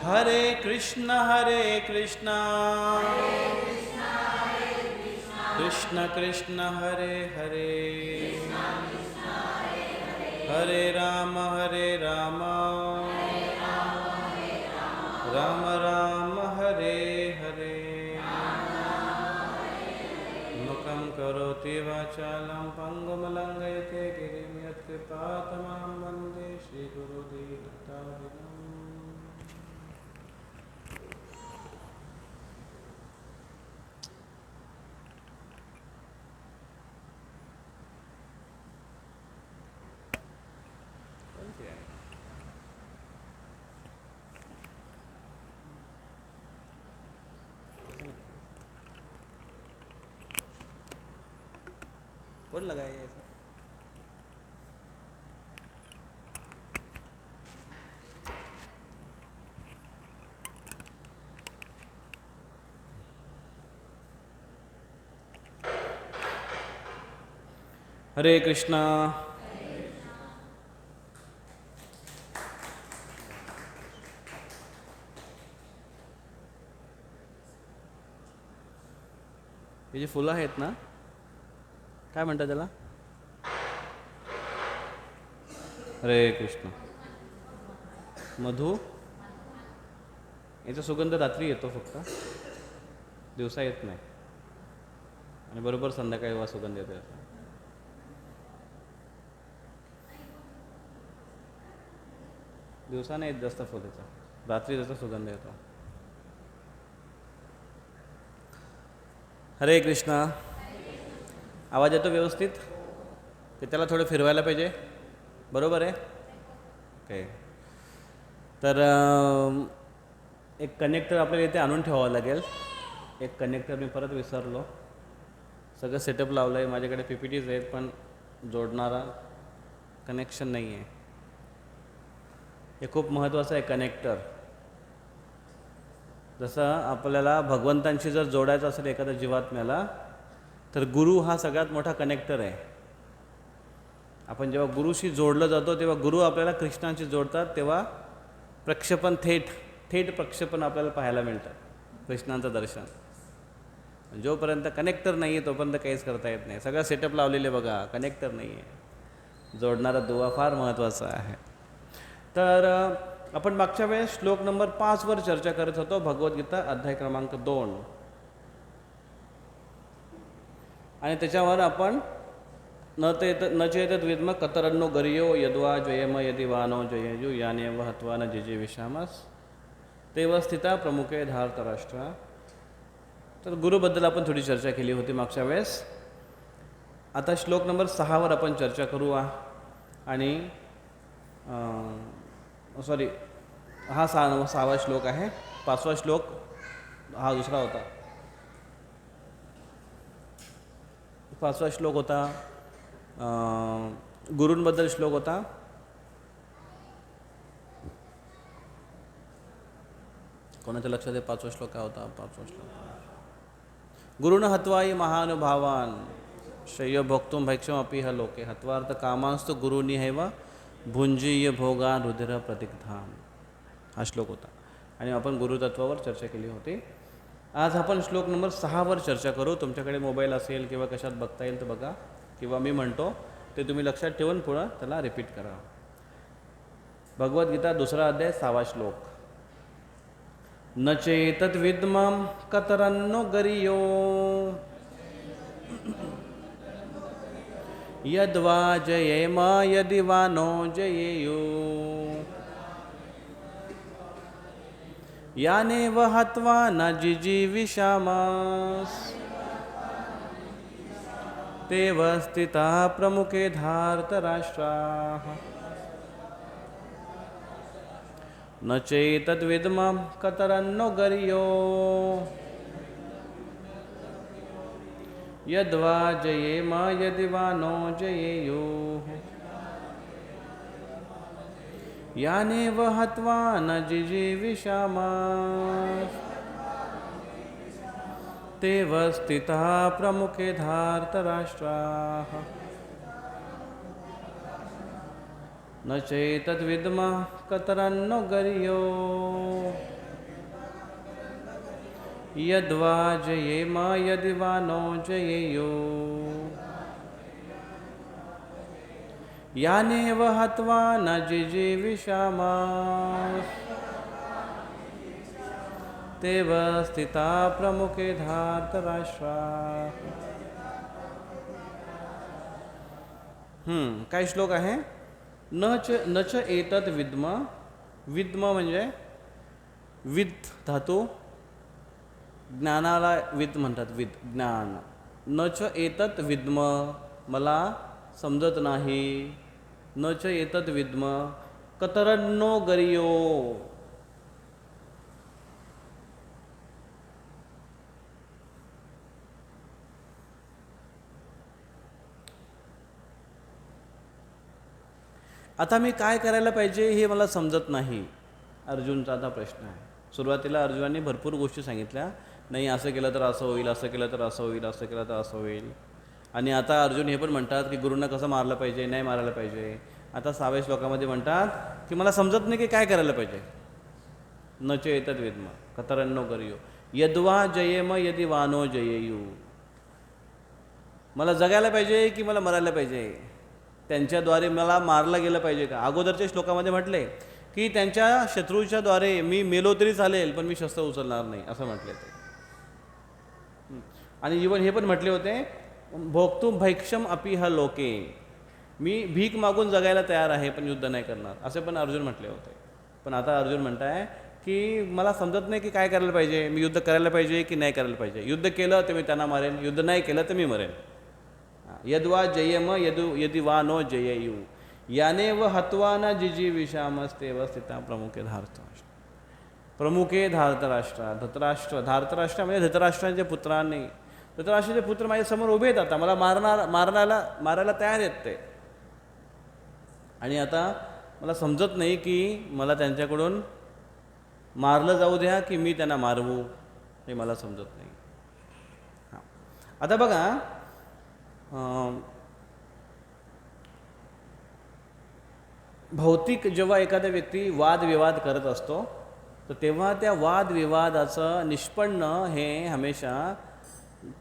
हरे कृष्ण कृष्ण कृष्ण हरे हरे हरे राम राम राम हरे हरे मुखं करोति वाचालं पङ्गुं लङ्घयते गिरिं यत्कृपातमहं वन्दे श्रीगुरुदीनतारिणम्। कौन लगाया ऐसा? हरे कृष्णा। हे जे फुलं आहेत ना, काय म्हणतात त्याला? हरे कृष्ण। मधु, याचा सुगंध रात्री येतो फक्त, दिवसा येत नाही, आणि बरोबर संध्याकाळी वा सुगंध येतो याचा. दिवसा नाही येत जास्त फुलाचा, रात्री त्याचा सुगंध येतो. हरे कृष्णा। आवाज येतो व्यवस्थित? ते त्याला थोडं फिरवायला पाहिजे, बरोबर आहे? ओके. तर एक कनेक्टर आपल्याला इथे आणून ठेवावं लागेल. एक कनेक्टर मी परत विसरलो. सगळं सेटअप लावलं आहे, माझ्याकडे PPTs आहेत, पण जोडणारा कनेक्शन नाही आहे. हे खूप महत्त्वाचं आहे कनेक्टर. जसं आपल्याला भगवंतांशी जर जोडायचं असेल एखाद्या जीवात्म्याला, तर गुरु हा सगळ्यात मोठा कनेक्टर आहे. आपण जेव्हा गुरुशी जोडलं जातो तेव्हा गुरु आपल्याला कृष्णाशी जोडतात, तेव्हा प्रक्षेपण थेट प्रक्षेपण आपल्याला पाहायला मिळतं, कृष्णांचं दर्शन. जोपर्यंत कनेक्टर नाही आहे तोपर्यंत काहीच करता येत नाही. सगळं सेटअप लावलेले बघा, कनेक्टर नाही आहे. जोडणारा दुवा फार महत्त्वाचा आहे. तर आपण मागच्या वेळेस श्लोक नंबर 5 वर चर्चा करत होतो, भगवद्गीता अध्याय क्रमांक 2, आणि त्याच्यावर आपण न चेतत विद्म कतरन्नो गरियो यद्वा जयम यदि वानो जयजु याने व हत्वा न जिजे विषामस तेव स्थिता प्रमुखे धार्तराष्ट्रा. तर गुरुबद्दल आपण थोडी चर्चा केली होती मागच्या वेळेस. आता श्लोक नंबर 6 वर आपण चर्चा करू. आणि सॉरी, हा 6वा श्लोक आहे. 5वा श्लोक हा दुसरा होता. 5वा श्लोक होता गुरूंबद्दल श्लोक होता. कोणाच्या लक्षात आहे 5वा श्लोक काय होता? 5वा श्लोक, गुरुन हत्वाई महानुभावान श्रेय भोक्तुम भैक्षम अपि ह लोके हत्वार्थ कामांस्तु गुरुनी हैव भुंजीय भोगान रुधिर प्रतिग्धाम. हा श्लोक होता. आणि आपण गुरुतत्वावर चर्चा केली होती. आज आपण श्लोक नंबर 6 वर चर्चा करू. तुमच्याकडे मोबाईल असेल किंवा कशात बघता येईल तर बघा, किंवा मी म्हणतो ते तुम्ही लक्षात ठेवून पुढं त्याला रिपीट करा. भगवद्गीता 2रा अध्याय 6वा श्लोक. न चेतत विद्मं कतरन्नो गरियो यद्वा जयेम यदि वा नो जयेयु यानेव हत्वा न जिजीविषामस् तेव स्थिताः प्रमुखे धार्तराष्ट्राः. न चेतद्विद्मं कतरन्नो गरियो यद्वा जयेम यदि वा नो जयेयुः यानेव हत्वा न जिजीविषामः तेव स्थिताः प्रमुखे धार्तराष्ट्राः. न चेतद्विद्मः कतरन्नो गरियो यद्वा जयेम यदि वा नो जयेयो यानेव हत्वा न जिजीविषामः तेव स्थिता प्रमुखे धार्तराष्ट्रा. काय श्लोक आहे? न च एतत् विद्म. विद्म म्हणजे विद धातू, ज्ञानाला विद म्हणतात, विद ज्ञान. न च एतत् विद्म, मला समजत नाही. न च एतत् विद्म कतरन्नो गरियो. आता मी काय करायला पाहिजे हे मला समजत नाही. अर्जुनचा आता प्रश्न आहे. सुरुवातीला अर्जुनाने भरपूर गोष्टी सांगितल्या, नाही असं केलं तर असं होईल, असं केलं तर असं होईल, असं केलं तर असं होईल. आणि आता अर्जुन हे पण म्हणतात की गुरूंना कसं मारलं पाहिजे, नाही मारायला पाहिजे. आता 6व्या श्लोकामध्ये म्हणतात की मला समजत नाही की काय करायला पाहिजे. न च एतत् विद्म कतरन्नो गरियो यद्वा जयेम यदि वा नो जयेयु. मला जगायला पाहिजे की मला मरायला पाहिजे, त्यांच्याद्वारे मला मारलं गेलं पाहिजे का. अगोदरच्या श्लोकामध्ये म्हटले की त्यांच्या शत्रूच्याद्वारे मी मेलो तरी चालेल पण मी शस्त्र उचलणार नाही असं म्हटले ते. आणि इवन हे पण म्हटले होते भोक्तुम भैक्षम अपि ह लोके, मी भीक मागून जगायला तयार आहे पण युद्ध नाही करणार, असे पण अर्जुन म्हटले होते. पण आता अर्जुन म्हणताय की मला समजत नाही की काय करायला पाहिजे, मी युद्ध करायला पाहिजे की नाही करायला पाहिजे. युद्ध केलं तर मी त्यांना मारेन, युद्ध नाही केलं तर मी मरेन. यद्वा जयेम यदि वा नो जयेयु यानेव हत्वा न जिजीविषामस्तेव स्थिता प्रमुखे धार्तराष्ट्र. प्रमुखे धार्तराष्ट्र. धार्तराष्ट्र म्हणजे धृतराष्ट्रांचे पुत्रांनी. धृतराष्ट्राचे पुत्र माझ्यासमोर उभे आहेत, आता मला मारायला तयार आहेत ते. आणि आता मला समजत नाही की मला त्यांच्याकडून मारलं जाऊ द्या की मी त्यांना मारवू, हे मला समजत नाही. हां, आता बघा भौतिक जेव्हा एखादा व्यक्ती वादविवाद करत असतो तर तेव्हा त्या वादविवादाचं निष्पन्न हे हमेशा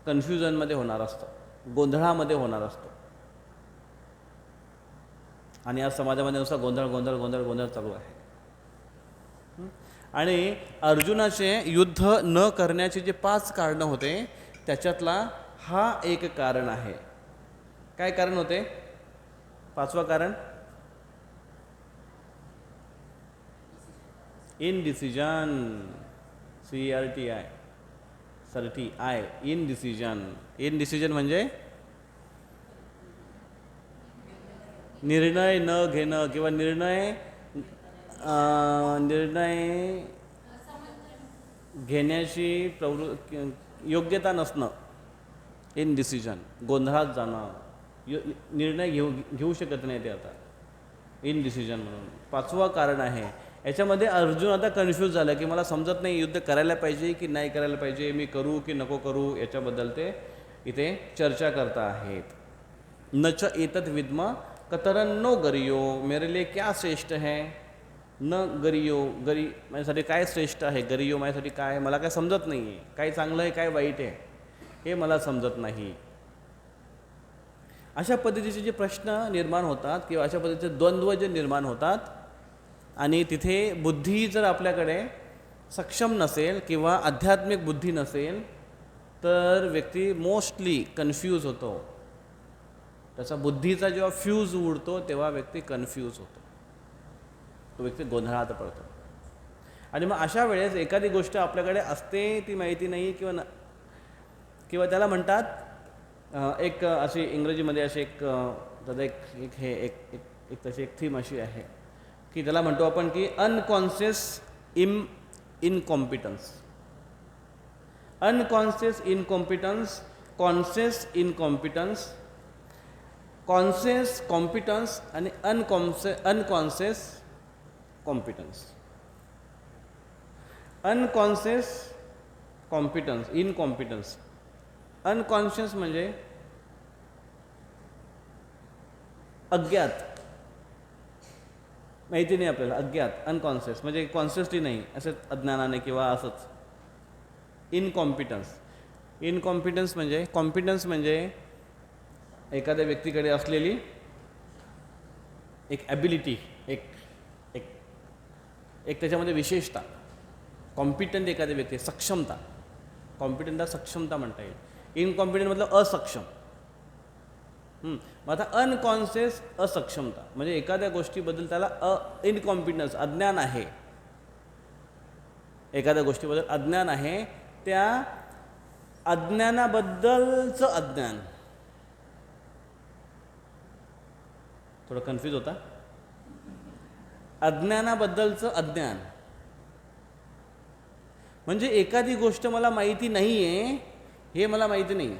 कन्फ्युजनमध्ये होणार असतं, गोंधळामध्ये होणार असतं. आणि आज समाजामध्ये नुसता गोंधळ गोंधळ गोंधळ गोंधळ चालू आहे. आणि अर्जुनाचे युद्ध न करण्याचे जे 5 कारणं होते त्याच्यातला हा एक कारण आहे. काय कारण होते? 5वं कारण इनडिसिजन. CRTI इनडिसिजन. इनडिसिजन म्हणजे निर्णय न घेणं किंवा निर्णय घेण्याची योग्यता नसणं. इनडिसिजन, गोंधळात जाणं, निर्णय घेऊ शकत नाही ते आता इनडिसिजन म्हणून 5वं कारण आहे. याच्यामध्ये अर्जुन आता कन्फ्यूज झालं की मला समजत नाही युद्ध करायला पाहिजे की नाही करायला पाहिजे, मी करू की नको करू, याच्याबद्दल ते इथे चर्चा करता आहेत. न च एतत् विद्म कतरन्नो गरियो, मेरे लिए क्या श्रेष्ठ है. न गरियो, गरी माझ्यासाठी काय श्रेष्ठ आहे, गरियो माझ्यासाठी काय, मला काय समजत नाही आहे, काय चांगलं आहे काय वाईट आहे हे मला समजत नाही. अशा पद्धतीचे जे प्रश्न निर्माण होतात किंवा अशा पद्धतीचे द्वंद्व जे निर्माण होतात आणि तिथे बुद्धी जर आपल्याकडे सक्षम नसेल किंवा आध्यात्मिक बुद्धी नसेल तर व्यक्ती मोस्टली कन्फ्यूज होतो. त्याचा बुद्धीचा जेव्हा फ्यूज उडतो तेव्हा व्यक्ती कन्फ्यूज होतो, तो व्यक्ती गोंधळात पडतो. आणि मग अशा वेळेस एखादी गोष्ट आपल्याकडे असते ती माहिती नाही किंवा त्याला म्हणतात एक अशी इंग्रजीमध्ये अशी एक तशी एक थीम अशी आहे की त्याला म्हणतो आपण की unconscious incompetence. Unconscious incompetence, conscious incompetence, conscious competence आणि unconscious competence. Unconscious competence, incompetence. Unconscious म्हणजे अज्ञात, माहिती नाही आपल्याला, अज्ञात, अनकॉन्शियस म्हणजे कॉन्शियसली नाही, असंच अज्ञानाने किंवा असंच. इनकॉम्पिटन्स म्हणजे कॉम्पिटन्स म्हणजे एखाद्या व्यक्तीकडे असलेली एक ॲबिलिटी, एक एक एक त्याच्यामध्ये विशेषता. कॉम्पिटंट एखाद्या व्यक्ती, सक्षमता. कॉम्पिटंटला सक्षमता म्हणता येईल. इनकॉम्पिटंट मतलब असक्षम. मग आता अनकॉन्शियस असक्षमता म्हणजे एखाद्या गोष्टीबद्दल त्याला इनकॉम्पिटन्स, अज्ञान आहे. एखाद्या गोष्टीबद्दल अज्ञान आहे, त्या अज्ञानाबद्दलचं अज्ञान. थोडं कन्फ्यूज होता. अज्ञानाबद्दलचं अज्ञान म्हणजे एखादी गोष्ट मला माहिती नाही आहे हे मला माहिती नाही.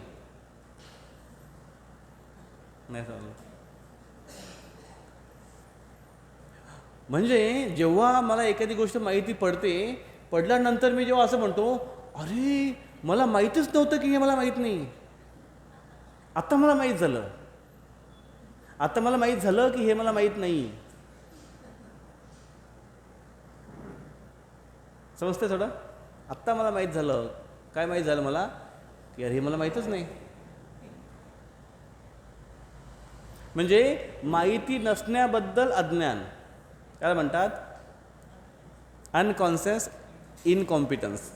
नाही समजलं. म्हणजे जेव्हा मला एखादी गोष्ट माहिती पडल्यानंतर मी जेव्हा असं म्हणतो, अरे मला माहीतच नव्हतं की हे मला माहीत नाही, आता मला माहीत झालं. आता मला माहीत झालं की हे मला माहीत नाही. समजते थोडं. आत्ता मला माहीत झालं. काय माहीत झालं मला? की अरे हे मला माहीतच नाही. म्हणजे माहिती नसण्याबद्दल अज्ञान, त्याला म्हणतात अनकॉन्शियस इनकॉम्पिटन्स.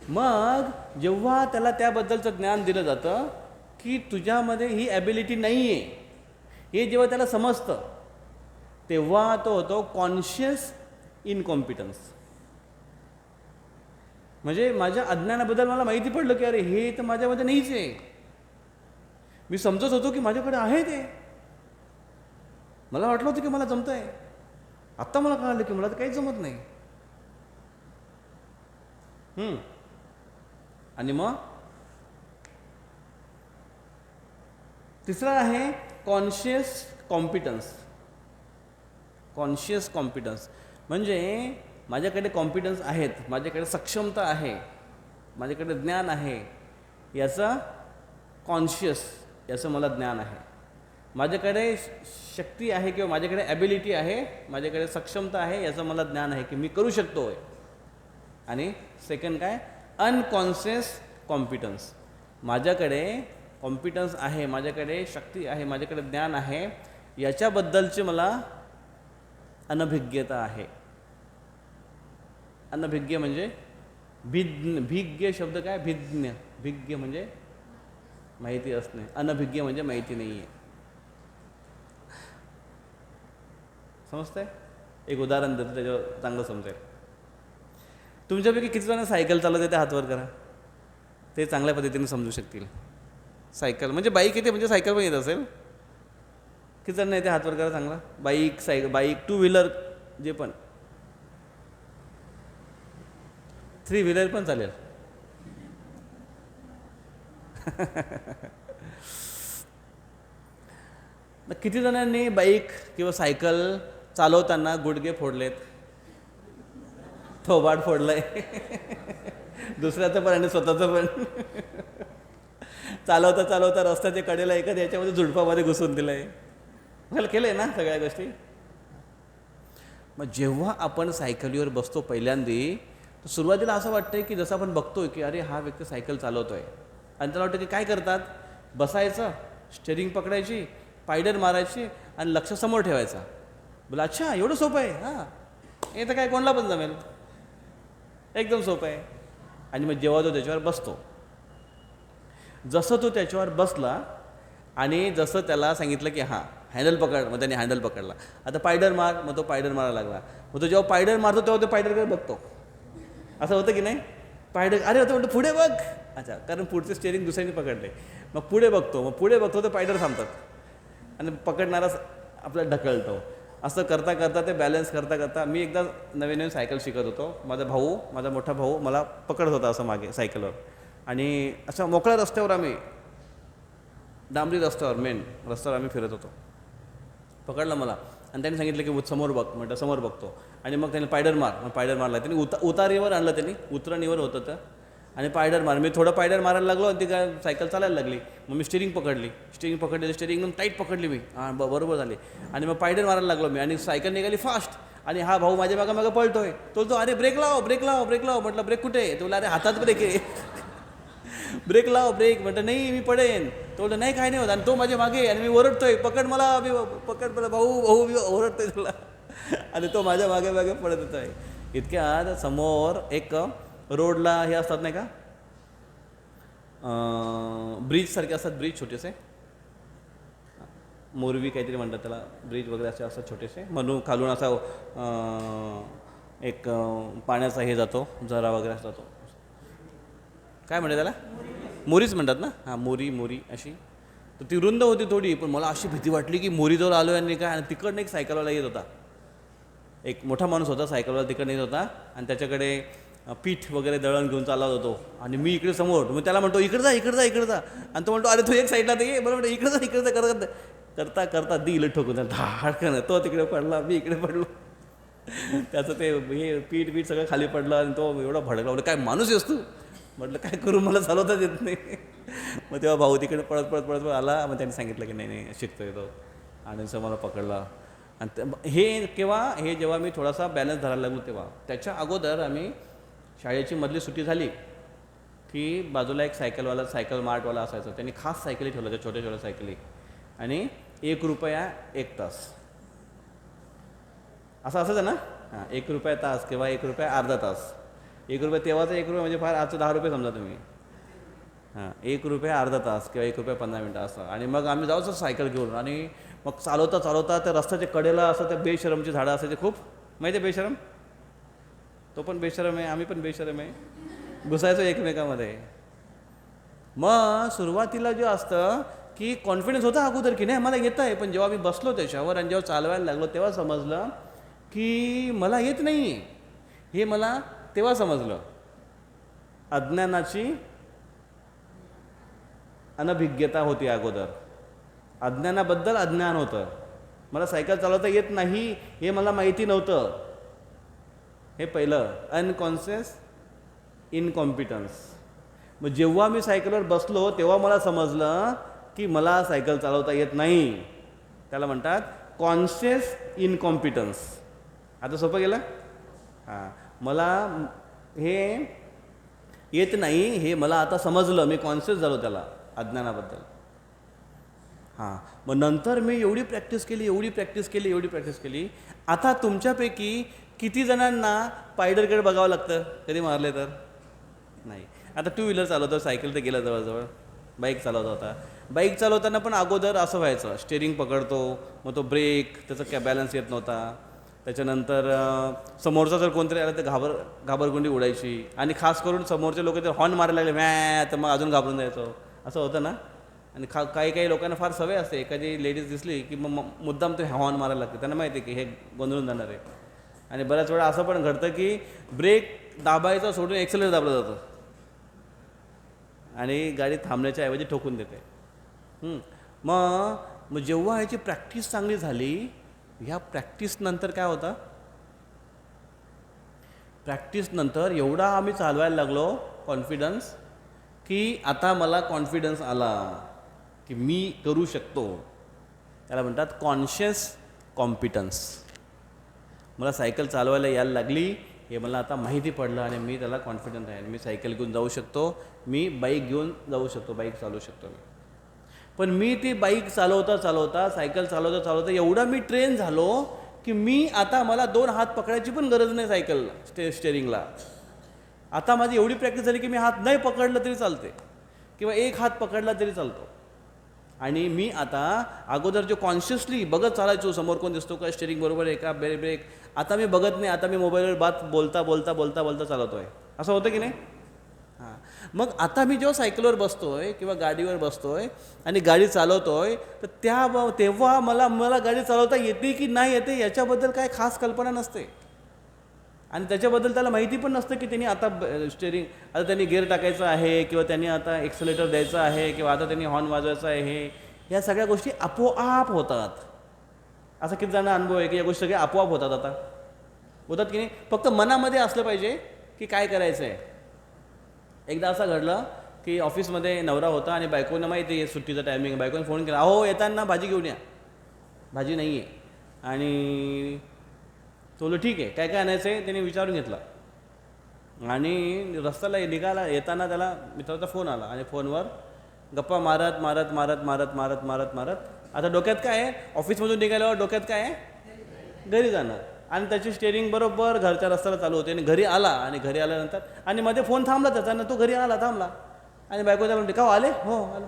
मग जेव्हा त्याला त्याबद्दलचं ज्ञान दिलं जातं की तुझ्यामध्ये ही ॲबिलिटी नाही आहे, हे जेव्हा त्याला समजतं तेव्हा तो होतो कॉन्शियस इनकॉम्पिटन्स. म्हणजे माझ्या अज्ञानाबद्दल मला माहिती पडलं की अरे हे तर माझ्यामध्ये नाहीच आहे. मी समजत होतो की माझ्याकडे आहे ते, मला वाटलं होतं की मला जमतं आहे, आत्ता मला कळालं की मला तर काहीच जमत नाही. आणि मग तिसरा आहे कॉन्शियस कॉम्पिटन्स. कॉन्शियस कॉम्पिटन्स म्हणजे माझ्याकडे कॉम्पिटन्स आहेत, माझ्याकडे सक्षमता आहे, माझ्याकडे ज्ञान आहे, याचं कॉन्शियस, याचं मला ज्ञान आहे. माझ्याकडे शक्ती आहे किंवा माझ्याकडे ॲबिलिटी आहे, माझ्याकडे सक्षमता आहे, याचं मला ज्ञान आहे की मी करू शकतो आहे. आणि सेकंड काय? Unconscious competence. माझ्याकडे कॉम्पिटन्स आहे, माझ्याकडे शक्ती आहे, माझ्याकडे ज्ञान आहे, याच्याबद्दलची मला अनभिज्ञता आहे. अनभिज्ञ म्हणजे भिज्ञ शब्द काय? भिज्ञ. भिज्ञ म्हणजे माहिती असणे, अनभिज्ञ म्हणजे माहिती नाही आहे. समजतंय? एक उदाहरण देतो, त्याच्यावर चांगलं समजेल. तुमच्यापैकी किती जण सायकल चालवते ते हात वर करा, ते चांगल्या पद्धतीने समजू शकतील. सायकल म्हणजे बाईक येते, म्हणजे सायकल पण येत असेल. किती जण येते हात वर करा चांगला. बाईक, टू व्हीलर, जे पण, 3 व्हीलर पण चालेल. किती जणांनी बाईक किंवा सायकल चालवताना गुडघे फोडलेत, थोबाड फोडलंय, दुसऱ्याचं पण आणि स्वतःचं पण. चालवता चालवता रस्त्याच्या कडेला एखाद्या याच्यामध्ये झुडपामध्ये घुसून दिलंय. मला केलंय ना सगळ्या गोष्टी. मग जेव्हा आपण सायकलीवर बसतो पहिल्यांदी, तर सुरुवातीला असं वाटतंय की जसं आपण बघतोय की अरे हा व्यक्ती सायकल चालवतोय, आणि त्याला वाटतं की काय करतात, बसायचं, स्टेरिंग पकडायची, पायडल मारायची आणि लक्ष समोर ठेवायचा. बोला अच्छा एवढं सोपं आहे, हां हे तर काय कोणाला पण जमेल, एकदम सोपं आहे. आणि मग जेव्हा तो त्याच्यावर बसतो, जसं तो त्याच्यावर बसला आणि जसं त्याला सांगितलं की हां हँडल पकड, मग त्याने हँडल पकडला, आता पायडल मार, मग तो पायडल मारायला लागला. मग तो जेव्हा पायडल मारतो तेव्हा तो पायडलकडे बघतो. असं होतं की नाही? पायडल अरे होतं म्हणतो पुढे बघ, अच्छा कारण पुढचे स्टेरिंग दुसऱ्याने पकडले. मग पुढे बघतो तर पायडल थांबतात आणि पकडणारा आपला ढकलतो. असं करता करता ते बॅलन्स करता मी एकदा नवीन सायकल शिकत होतो. माझा मोठा भाऊ मला पकडत होता असं मागे सायकलवर, आणि अशा मोकळ्या रस्त्यावर, आम्ही डांबरी रस्त्यावर, मेन रस्त्यावर आम्ही फिरत होतो. पकडलं मला आणि त्यांनी सांगितलं की समोर बघ. म्हटलं समोर बघतो. आणि मग त्याने पायडल मारला. त्यांनी उतारीवर आणलं, त्यांनी उतरणीवर होतं तर, आणि पायडल मार. मी थोडं पायडल मारायला लागलो आणि ती काय सायकल चालायला लागली. मग मी स्टेरिंग पकडली, स्टेरिंग एकदम टाईट पकडली मी. हां बरोबर झाली. आणि मग पायडल मारायला लागलो मी, आणि सायकल निघाली फास्ट, आणि हा भाऊ माझ्या मागं मागं पळतोय. तो बोलतो अरे ब्रेक लाव ब्रेक लाव ब्रेक लाव. म्हटलं ब्रेक कुठे आहे? तो बोला अरे हातात ब्रेक आहे. ब्रेक लाव ब्रेक. म्हटलं नाही मी पडेन. तो बोलतो नाही काय नाही होत. आणि तो माझ्या मागे आणि मी ओरडतोय पकड मला, मी पकड मला भाऊ भाऊ, मी ओरडतोय तुला. आणि तो माझ्या मागे मागे पडत होता आहे. इतक्यात समोर एक रोडला हे असतात नाही का, ब्रिज सारखे असतात, ब्रिज छोटेसे, मोरवी काहीतरी म्हणतात त्याला, ब्रिज वगैरे असे असतात छोटेसे, म्हणून खालून असा एक पाण्याचा हे जातो, झरा वगैरे असा जातो, काय म्हणतात त्याला, मोरीच म्हणतात ना, हां मोरी मोरी अशी. तर ती रुंद होती थोडी, पण मला अशी भीती वाटली की मोरीजवळ आलो आणि काय, आणि तिकडनं एक सायकलवाला येत होता, एक मोठा माणूस होता सायकलवाला तिकडनं येत होता, आणि त्याच्याकडे पीठ वगैरे दळण घेऊन चालला होतो, आणि मी इकडे समोर, मग त्याला म्हणतो इकडे जा इकडे जा इकडे जा, आणि तो म्हणतो अरे तू एक साईडला ते ये, बरं म्हणतो इकडे जा इकडे जा करत करता करता दिलं ठोकून धाडकन, तो तिकडे पडला मी इकडे पडलो. त्याचं ते हे पीठ बीठ सगळं खाली पडलं, आणि तो एवढा भडकला, म्हणजे काय माणूस आहेस तू. म्हटलं काय करू, मला चालवताच येत नाही. मग तेव्हा भाऊ तिकडे पळत पळत पळत पळत आला, मग त्यांनी सांगितलं की नाही नाही शिकतोय तो, आणि असं मला पकडला. आणि हे केव्हा, हे जेव्हा मी थोडासा बॅलन्स धरायला लागलो तेव्हा. त्याच्या अगोदर आम्ही शाळेची मधली सुट्टी झाली की बाजूला एक सायकलवाला, सायकल मार्टवाला असायचा, त्यांनी खास सायकली ठेवल्या, छोट्या छोट्या सायकली, आणि ₹1 1 तास असं असायचं ना. हां ₹1 तास किंवा ₹1 अर्धा तास. ₹1 तेव्हाचा ₹1 म्हणजे फार, आजचं ₹10 समजा तुम्ही. हां ₹1 अर्धा तास किंवा ₹1 15 मिनटं असं. आणि मग आम्ही जाऊचं सायकल घेऊन, आणि मग चालवता चालवता त्या रस्त्याच्या कडेला असं त्या बेशरमची झाडं असायची खूप, माहिती आहे बेशरम, तो पण बेशरम आहे, आम्ही पण बेशरम आहे, घुसायचो एकमेकामध्ये. मग सुरुवातीला जे असतं की कॉन्फिडन्स होता अगोदर की नाही मला येतं आहे, पण जेव्हा मी बसलो त्याच्यावर आणि जेव्हा चालवायला लागलो तेव्हा समजलं की मला येत नाही आहे. हे मला तेव्हा समजलं, अज्ञानाची अनभिज्ञता होती अगोदर, अज्ञानाबद्दल अज्ञान होतं. मला सायकल चालवता येत नाही हे मला माहिती नव्हतं. हे पहिलं अनकॉन्शियस इनकॉम्पिटन्स. मग जेव्हा मी सायकलवर बसलो तेव्हा मला समजलं की मला सायकल चालवता येत नाही. त्याला म्हणतात कॉन्शियस इनकॉम्पिटन्स. आता सोपं गेलं. हां मला हे येत नाही हे मला आता समजलं, मी कॉन्शियस झालो त्याला, अज्ञानाबद्दल. हां मग नंतर मी एवढी प्रॅक्टिस केली एवढी प्रॅक्टिस केली एवढी प्रॅक्टिस केली. आता तुमच्यापैकी किती जणांना पायडलकडे बघावं लागतं कधी मारले तर? नाही. आता टू व्हीलर चालवतो, सायकल तर गेला जवळजवळ, बाईक चालवत होता. बाईक चालवताना पण अगोदर असं व्हायचं, स्टेअरिंग पकडतो, मग तो ब्रेक, त्याचा बॅलन्स येत नव्हता. त्याच्यानंतर समोरचा जर कोणतरी आला तर घाबरगुंडी उडायची, आणि खास करून समोरचे लोक जर हॉर्न मारायला लागले मॅ, तर मग अजून घाबरून जायचो, असं होतं ना. आणि काही काही लोकांना फार सवय असते, एखादी लेडीज दिसली की मग मुद्दाम ते हॉर्न मारायला लागते, त्यांना माहिती आहे की हे गोंधळून जाणार आहे. आणि बऱ्याच वेळा असं पण घडतं की ब्रेक दाबायचा सोडून एक्सेलरेटर दाबलं जातं आणि गाडी थांबण्याच्या ऐवजी ठोकून देते. मग जेव्हा ह्याची प्रॅक्टिस चांगली झाली, ह्या प्रॅक्टिसनंतर काय होतं, प्रॅक्टिसनंतर एवढा आम्ही चालवायला लागलो कॉन्फिडन्स, की आता मला कॉन्फिडन्स आला की मी करू शकतो. त्याला म्हणतात कॉन्शियस कॉम्पिटन्स. मला सायकल चालवायला यायला लागली हे मला आता माहिती पडलं, आणि मी त्याला कॉन्फिडन्स आहे, मी सायकल घेऊन जाऊ शकतो, मी बाईक घेऊन जाऊ शकतो, बाईक चालवू शकतो मी. पण मी ती बाईक चालवता चालवता, सायकल चालवता चालवता एवढा मी ट्रेन झालो की मी आता मला 2 हात पकडायची पण गरज नाही सायकलला, स्टेअरिंगला. आता माझी एवढी प्रॅक्टिस झाली की मी हात नाही पकडलं तरी चालते, किंवा एक हात पकडला तरी चालतो. आणि मी आता अगोदर जो कॉन्शियसली बघत चालायचो समोर कोण दिसतो का, स्टेअरिंग बरोबर आहे का, ब्रेक, आता मी बघत नाही, आता मी मोबाईलवर बोलता बोलता बोलता बोलता चालवतो आहे. असं होतं की नाही. हां मग आता मी जेव्हा सायकलवर बसतोय किंवा गाडीवर बसतोय आणि गाडी चालवतोय, तर तेव्हा मला गाडी चालवता येते की नाही येते याच्याबद्दल काय खास कल्पना नसते, आणि त्याच्याबद्दल त्याला माहिती पण नसतं की त्यांनी आता स्टेअरिंग, आता त्यांनी गिअर टाकायचं आहे, किंवा त्यांनी आता एक्सेलेटर द्यायचं आहे, किंवा आता त्यांनी हॉर्न वाजवायचा आहे. ह्या सगळ्या गोष्टी आपोआप होतात. असा किती जणांना अनुभव आहे की या गोष्टी सगळ्या आपोआप होतात की नाही. फक्त मनामध्ये असलं पाहिजे की काय करायचं आहे. एकदा असं घडलं की ऑफिसमध्ये नवरा होता आणि बायकोनं माहिती आहे सुट्टीचा टायमिंग, बायकोने फोन केला, अहो येताना भाजी घेऊन या, भाजी नाही आहे. आणि तो बोललो ठीक आहे, काय काय आणायचं आहे त्याने विचारून घेतलं आणि रस्त्याला निघाला येताना त्याला मित्राचा फोन आला आणि फोनवर गप्पा मारत मारत मारत मारत मारत मारत मारत आता डोक्यात काय आहे, ऑफिसमधून निघाल्यावर डोक्यात काय आहे, घरी जाणार आणि त्याची स्टेअरिंग बरोबर घरच्या रस्त्याला चालू होते आणि घरी आला आणि घरी आल्यानंतर आणि मध्ये फोन थांबला त्याचा आणि तो घरी आला थांबला आणि बायको त्याला म्हणते का हो आले, हो आलो,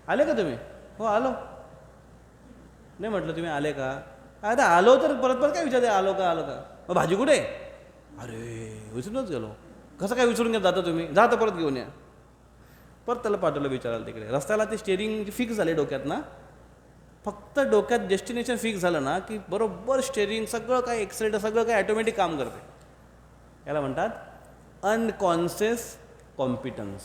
आले का तुम्ही, हो आलो, नाही म्हटलं तुम्ही आले का, आता आलो तर परत परत काय विचारते आलो का मग भाजी कुठे, अरे विसरूनच गेलो, कसं काय विसरून घेत जाता तुम्ही, जा तर परत घेऊन या, परत त्याला पाठवलं विचारायला तिकडे रस्त्याला ते स्टेअरिंग फिक्स झाले डोक्यात ना, फक्त डोक्यात डेस्टिनेशन फिक्स झालं ना की बरोबर स्टेअरिंग सगळं काय एक्सिलेटर सगळं काय ॲटोमॅटिक काम करते. याला म्हणतात unconscious competence.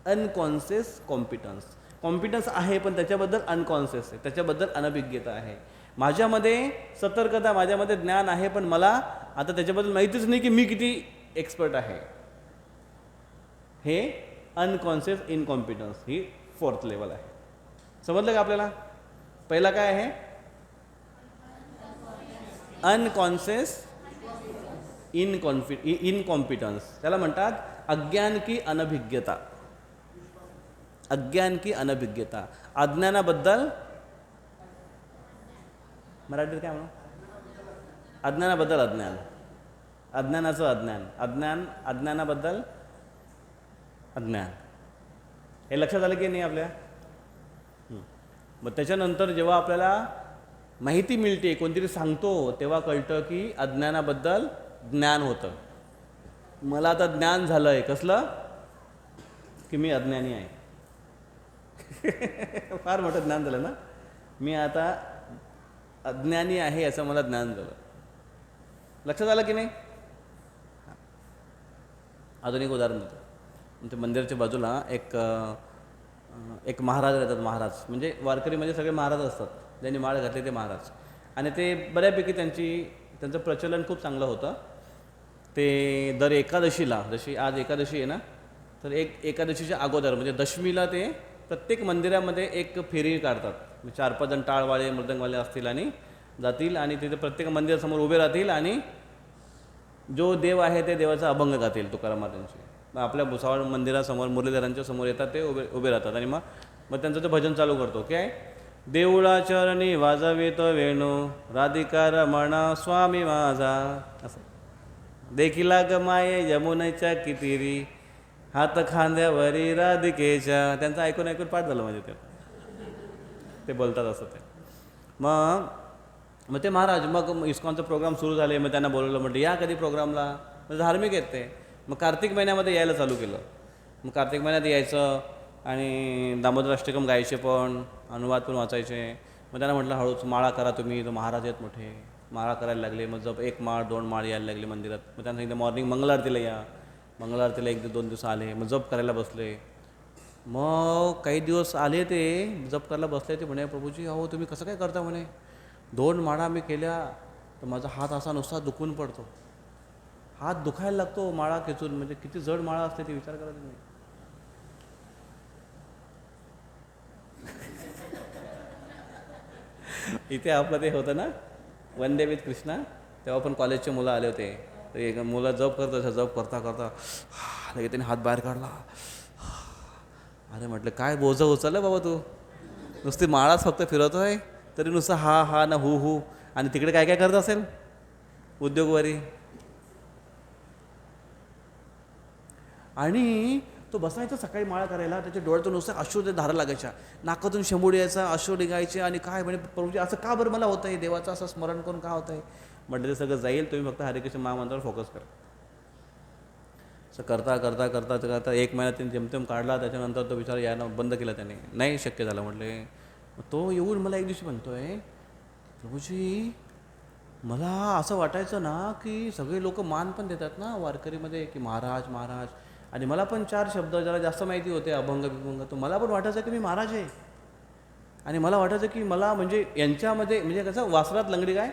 Unconscious competence. Competence आहे पण त्याच्याबद्दल अनकॉन्शियस आहे, त्याच्याबद्दल अनभिज्ञता आहे. माझ्यामध्ये सतर्कता, माझ्यामध्ये ज्ञान आहे पण मला आता त्याच्याबद्दल माहितीच नाही की मी किती एक्सपर्ट आहे. हे अनकॉन्शियस इनकॉम्पिटन्स ही 4th लेवल आहे. समजलं का आपल्याला? पहिला काय आहे? अनकॉन्शियस इनकॉम्पिटन्स. त्याला म्हणतात अज्ञान की अनभिज्ञता. अज्ञान की अनभिज्ञता. अज्ञानाबद्दल मराठीत काय म्हणू? अज्ञानाबद्दल अज्ञान, अज्ञानाचं अज्ञान, अज्ञानाबद्दल अज्ञान. हे लक्षात आलं की नाही आपल्या? मग त्याच्यानंतर जेव्हा आपल्याला माहिती मिळते, कोणतरी सांगतो, तेव्हा कळतं की अज्ञानाबद्दल ज्ञान होतं. मला आता ज्ञान झालं आहे. कसलं? की मी अज्ञानी आहे. फार मोठं ज्ञान झालं ना. मी आता अज्ञानी आहे याचं मला ज्ञान झालं. लक्षात आलं की नाही? अजून एक उदाहरण देतो. आमच्या मंदिराच्या बाजूला एक महाराज राहतात. महाराज म्हणजे वारकरीमध्ये सगळे महाराज असतात, ज्यांनी माळ घातली ते महाराज. आणि ते बऱ्यापैकी त्यांचं प्रचलन खूप चांगलं होतं. ते दर एकादशीला, जशी आज एकादशी आहे ना, तर एकादशीच्या अगोदर म्हणजे दशमीला ते प्रत्येक मंदिरामध्ये एक फेरी काढतात. 4-5 जण टाळवाळे मृदंगवाले असतील आणि जातील आणि तिथे प्रत्येक मंदिरासमोर उभे राहतील आणि जो देव आहे ते देवाचा अभंग गातील तुकाराम महाराजांची. मग आपल्या भुसावळ मंदिरासमोर मुरलीधरांच्या समोर येतात, ते उभे राहतात आणि मग त्यांचं ते भजन चालू करतो. काय? देऊळा चरणी वाजवित वेणू राधिका रमणा स्वामी माझा, असं. देखिला ग माये यमुनेच्या कितीरी हात खांद्यावरी राधिकेच्या. त्यांचं ऐकून पाठ झालं म्हणजे ते बोलतात असं. ते मग ते महाराज मग इस्कॉनचा प्रोग्राम सुरू झाले. मग त्यांना बोलवलं, म्हटलं या कधी प्रोग्रामला. म्हणजे धार्मिक आहेत ते. मग कार्तिक महिन्यामध्ये यायला चालू केलं. मग कार्तिक महिन्यात यायचं आणि दामोदर अष्टकम गायचे पण, अनुवाद पण वाचायचे. मग त्यांना म्हटलं हळूच माळा करा तुम्ही, तो महाराज आहेत मोठे, माळा करायला लागले. मग जप 1 माळ 2 माळ यायला लागले मंदिरात. मग त्यांना सांगितलं मॉर्निंग मंगलारतीला या. मंगलारतीला 1-2 दिवस आले. मग जप करायला बसले. मग काही दिवस आले ते जप करायला बसले. ते म्हणे प्रभूजी अहो तुम्ही कसं काय करता म्हणे. 2 माळा मी केल्या तर माझा हात असा नुसता दुखून पडतो. हात दुखायला लागतो माळा खेचून. म्हणजे किती जड माळा असते ते विचार करा तुम्ही. इथे आपलं ते होतं ना वन डे विथ कृष्णा, तेव्हा पण कॉलेजचे मुलं आले होते. तर एक मुलं जप करता लगेच त्याने हात बाहेर काढला. अरे म्हटलं काय बोझं उचललं बाबा तू, नुसती माळाच फक्त फिरवतोय तरी नुसतं हा ना हू. आणि तिकडे काय करत असेल उद्योगवारी. आणि तो बसायचा सकाळी माळा करायला, त्याच्या डोळ्यातून नुसतं अश्रू धारा लागायच्या, नाकातून शेंबूड यायचा, अश्रू निघायचे. आणि काय म्हणे प्रभूजी असं का बरं मला होतं आहे, देवाचं असं स्मरण करून का होतं आहे. म्हटलं ते सगळं जाईल, तुम्ही फक्त हरिकृष्ण महामंत्रावर फोकस करा. असं करता 1 महिना त्यांनी जेमतेम काढला. त्याच्यानंतर तो विचार यायला बंद केला त्याने, नाही शक्य झालं. म्हटले तो येऊन मला एक दिवशी म्हणतोय प्रभूजी मला असं वाटायचं ना की सगळे लोक मान पण देतात ना वारकरीमध्ये की महाराज महाराज. आणि मला पण 4 शब्द जरा जास्त माहिती होते, अभंग बिभंग. तर मला पण वाटायचं की मी महाराज आहे. आणि मला वाटायचं की मला म्हणजे यांच्यामध्ये म्हणजे कसं वासरात लंगडी काय.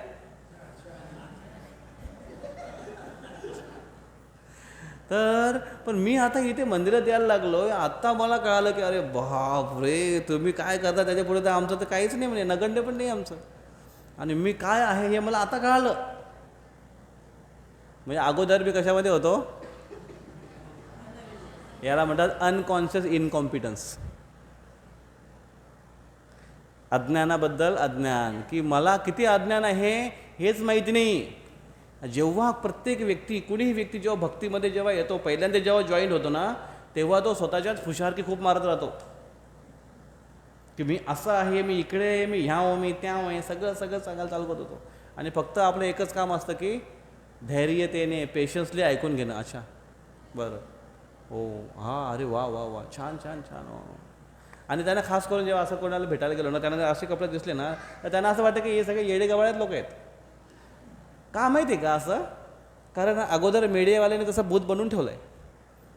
तर पण मी आता इथे मंदिरात यायला लागलो, आता मला कळालं की अरे बाप रे तुम्ही काय करता त्याच्या पुढे तर आमचं तर काहीच नाही, म्हणजे नगण्य पण नाही आमचं. आणि मी काय आहे हे मला आता कळालं. म्हणजे अगोदर मी कशामध्ये होतो, याला म्हणतात अनकॉन्शियस इनकॉम्पिटन्स. अज्ञानाबद्दल अज्ञान, की मला किती अज्ञान आहे हेच माहिती नाही. जेव्हा प्रत्येक व्यक्ती, कुणीही व्यक्ती जेव्हा भक्तीमध्ये जेव्हा येतो, पहिल्यांदा जेव्हा जॉईन होतो ना, तेव्हा तो स्वतःच्याच फुशारकी खूप मारत राहतो, की मी असं आहे, मी इकडे आहे, मी ह्या मी त्या आहे, सगळं सगळं सांगायला चालू करत होतो. आणि फक्त आपलं एकच काम असतं की धैर्यतेने पेशन्सली ऐकून घेणं. अच्छा, बरं, हो, हां, अरे वा वा वा, छान छान छान. आणि त्यांना खास करून जेव्हा असं कोणाला भेटायला गेलो ना, त्यांना असे कपडे दिसले ना, तर त्यांना असं वाटतं की हे सगळे येडेगवाळ्यात लोक आहेत. का माहिती आहे का असं? कारण अगोदर मीडियावाल्याने तसं भूत बनवून ठेवलं आहे,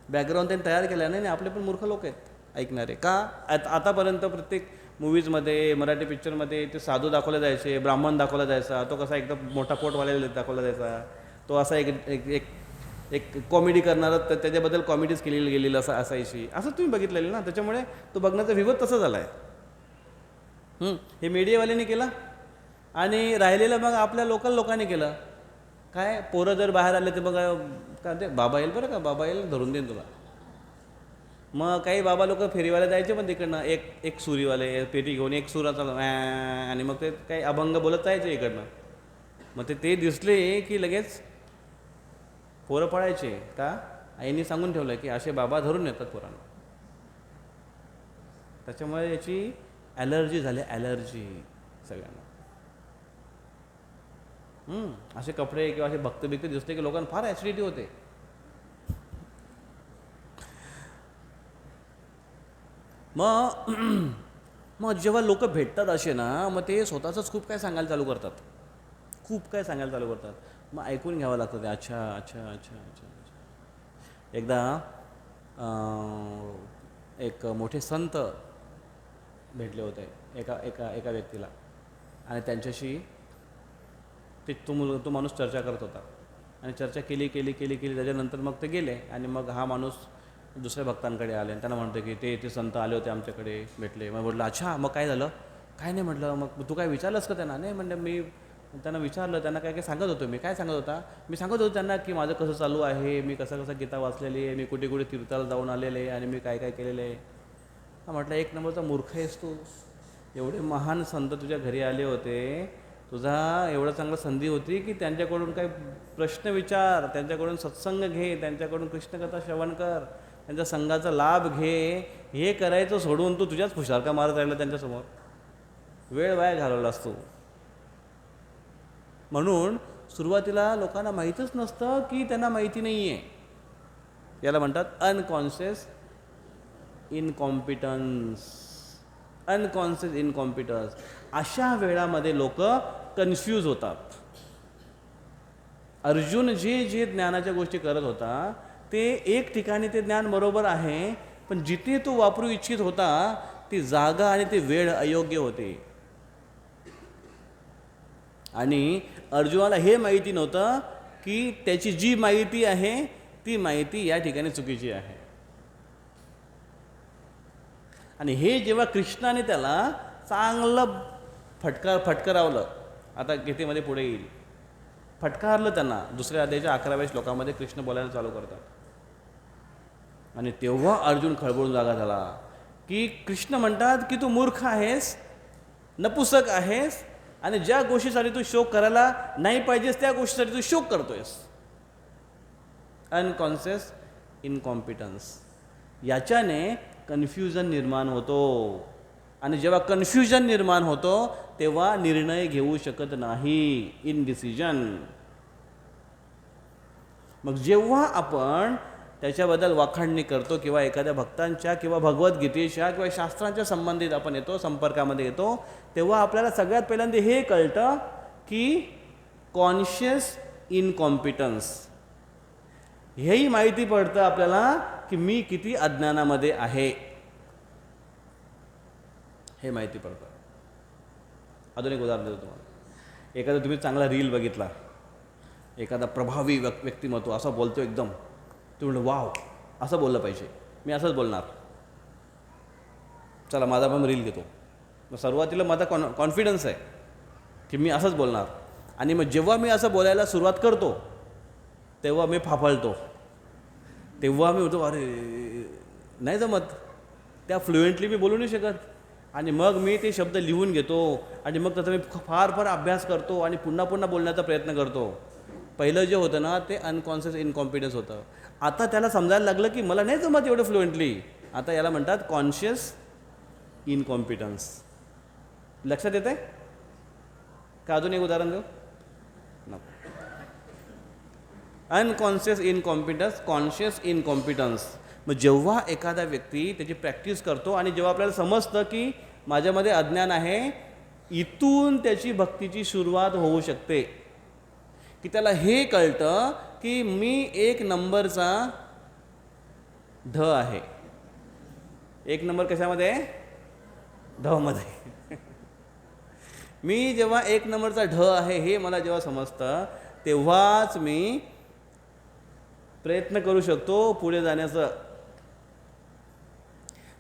बॅकग्राऊंड त्यांनी तयार केलं नाही. आपले पण मूर्ख लोक आहेत ऐकणारे. का आतापर्यंत प्रत्येक मूवीजमध्ये, मराठी पिक्चरमध्ये ते साधू दाखवले जायचे, ब्राह्मण दाखवला जायचा, तो कसा एकदम मोठा पोटवाल्याला दाखवला जायचा, तो असा एक एक एक कॉमेडी करणारा, त्याच्याबद्दल कॉमेडीज केलेली गेलेली असायची, असं तुम्ही बघितलेलं ना. त्याच्यामुळे तो बघण्याचा विरोध तसा झाला आहे. हे मीडियावाल्यांनी केलं आणि राहिलेलं मग आपल्या लोकल लोकांनी केलं. काय, पोरं जर बाहेर आले तर बघा काय ते, बाबा येईल बरं का, बाबा येईल, धरून देईन तुला. मग काही बाबा लोक फेरीवाले जायचे पण तिकडनं, एक सुरीवाले पेटी घेऊन एक सुरा चालू, आणि मग ते काही अभंग बोलत जायचे इकडनं. मग ते दिसले की लगेच पोरं पळायचे. का, आईने सांगून ठेवलं की असे बाबा धरून येतात पोरांना. त्याच्यामुळे याची ॲलर्जी झाली, ॲलर्जी सगळ्यांना. असे कपडे किंवा असे भक्त दिसले की लोकांना फार ॲसिडिटी होते. मग जेव्हा लोक भेटतात असे ना, मग ते स्वतःचंच खूप काय सांगायला चालू करतात, खूप काय सांगायला चालू करतात. मग ऐकून घ्यावं लागतं ते. अच्छा अच्छा अच्छा अच्छा अच्छा. एकदा एक मोठे संत भेटले होते एका एका एका व्यक्तीला, आणि त्यांच्याशी तो माणूस चर्चा करत होता. आणि चर्चा केली केली केली केली त्याच्यानंतर मग ते गेले. आणि मग हा माणूस दुसऱ्या भक्तांकडे आले आणि त्यांना म्हणतो की ते संत आले होते आमच्याकडे, भेटले. मग म्हटलं अच्छा, मग काय झालं? काय नाही म्हटलं. मग तू काय विचारलंस का त्यांना? नाही म्हणलं, मी त्यांना विचारलं, त्यांना काय काय सांगत होतो. मी काय सांगत होता? मी सांगत होतो त्यांना की माझं कसं चालू आहे, मी कसं गीता वाचलेली आहे, मी कुठे कुठे तीर्थाला जाऊन आलेले आहे, आणि मी काय काय केलेलं आहे. हा म्हटलं, एक नंबरचा मूर्ख आहेस तू. एवढे महान संत तुझ्या घरी आले होते, तुझा एवढा चांगला संधी होती की त्यांच्याकडून काही प्रश्न विचार, त्यांच्याकडून सत्संग घे, त्यांच्याकडून कृष्णकथा श्रवण कर, त्यांच्या संघाचा लाभ घे. हे करायचं सोडून तू तुझ्याच फुशारका मारत राहिला त्यांच्यासमोर, वेळ वाया घालवलास तू. म्हणून सुरुवातीला लोकांना माहीतच नसतं की त्यांना माहिती नाही आहे. याला म्हणतात अनकॉन्शियस इनकॉम्पिटन्स. अनकॉन्शियस इनकॉम्पिटन्स. अशा वेळामध्ये लोक कन्फ्यूज होतात. अर्जुन जे ज्ञानाच्या गोष्टी करत होता ते एक ठिकाणी ते ज्ञान बरोबर आहे, पण जिथे तो वापरू इच्छित होता ती जागा आणि ती वेळ अयोग्य होती. आणि अर्जुनाला हे माहिती नव्हतं की त्याची जी माहिती आहे ती माहिती या ठिकाणी चुकीची आहे. आणि हे जेव्हा कृष्णाने त्याला चांगलं फटकारवलं, आता गीतेमध्ये पुढे येईल, फटकारलं त्यांना. दुसऱ्या अध्यायाच्या 11व्या श्लोकामध्ये कृष्ण बोलायला चालू करतात. आणि तेव्हा अर्जुन खळबळून जागा झाला की कृष्ण म्हणतात की तू मूर्ख आहेस, नपुसक आहेस, आणि ज्या गोष्टीसाठी तू शोक करायला नाही पाहिजेस त्या गोष्टीसाठी तू शोक करतोयस. अनकॉन्शियस इनकॉम्पिटन्स. याच्याने कन्फ्युजन निर्माण होतो. आणि जेव्हा कन्फ्युजन निर्माण होतो तेव्हा निर्णय घेऊ शकत नाही, इनडिसिजन. मग जेव्हा आपण त्याच्याबद्दल वाखाणणी करतो किंवा एखाद्या भक्तांच्या किंवा भगवद्गीतेच्या किंवा शास्त्रांच्या संबंधित आपण येतो, संपर्कामध्ये येतो, तेव्हा आपल्याला सगळ्यात पहिल्यांदा हे कळतं की कॉन्शियस इनकॉम्पिटन्स. हेही माहिती पडतं आपल्याला की मी किती अज्ञानामध्ये आहे, हे माहिती पडतं. अजून एक उदाहरण देतो तुम्हाला. एखादा तुम्ही चांगला रील बघितला, एखादा प्रभावी व्यक्तिमत्व असं बोलतो एकदम, तुम्ही म्हणलं वाव, असं बोललं पाहिजे, मी असंच बोलणार, चला माझा पण रील घेतो. मग सुरुवातीला माझा कॉन्फिडन्स आहे, की मी असंच बोलणार. आणि मग जेव्हा मी असं बोलायला सुरुवात करतो तेव्हा मी फाफळतो, तेव्हा मी होतो अरे नाही जमत, त्या फ्लुएंटली मी बोलू नाही शकत. आणि मग मी ते शब्द लिहून घेतो आणि मग त्याचा मी फार फार अभ्यास करतो आणि पुन्हा पुन्हा बोलण्याचा प्रयत्न करतो. पहिलं जे होतं ना ते अनकॉन्शियस इनकॉन्फिडन्स होतं. आता त्याला समजायला लागलं की मला नाही जमत एवढं फ्लुएंटली. आता याला म्हणतात कॉन्शियस इनकॉम्पिटन्स. लक्षात येत आहे का? अजून एक उदाहरण देऊ? Unconscious incompetence, conscious incompetence. मग जेव्हा एखादा व्यक्ती त्याची प्रॅक्टिस करतो आणि जेव्हा आपल्याला समजतं की माझ्यामध्ये अज्ञान आहे, इथून त्याची भक्तीची सुरुवात होऊ शकते. की त्याला हे कळतं की मी एक नंबरचा ढ आहे. एक नंबर कशामध्ये? ढमध्ये. मी जेव्हा एक नंबरचा ढ आहे हे मला जेव्हा समजतं तेव्हाच मी प्रयत्न करू शकतो पुढे जाण्याचं.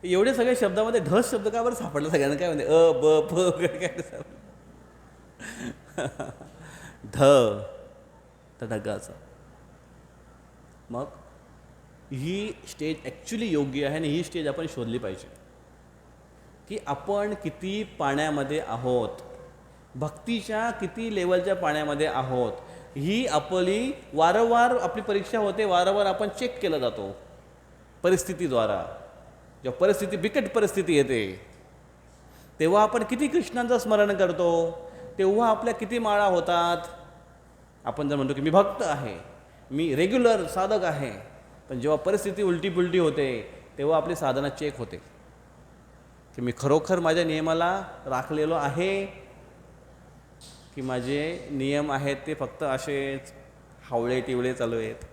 एवढे सगळे शब्दामध्ये ढ शब्द का बरं सापडला सगळ्यांना? काय म्हणते अ ब प वगैरे काय ढ तर ढगाचं. मग ही स्टेज ॲक्च्युली योग्य आहे आणि ही स्टेज आपण शोधली पाहिजे की आपण किती पाण्यामध्ये आहोत, भक्तीच्या किती लेवलच्या पाण्यामध्ये आहोत. ही आपली वारंवार आपली परीक्षा होते, वारंवार आपण चेक केलं जातो परिस्थितीद्वारा. जेव्हा परिस्थिती बिकट परिस्थिती येते तेव्हा आपण किती कृष्णांचं स्मरण करतो, तेव्हा आपल्या किती माळा होतात. आपण जर म्हणतो की मी भक्त आहे, मी रेग्युलर साधक आहे, पण जेव्हा परिस्थिती उलटी पुलटी होते तेव्हा आपली साधना चेक होते की मी खरोखर माझ्या नियमाला राखलेलो आहे की माझे नियम आहेत ते फक्त असेच हावळे टिवळे चालू आहेत.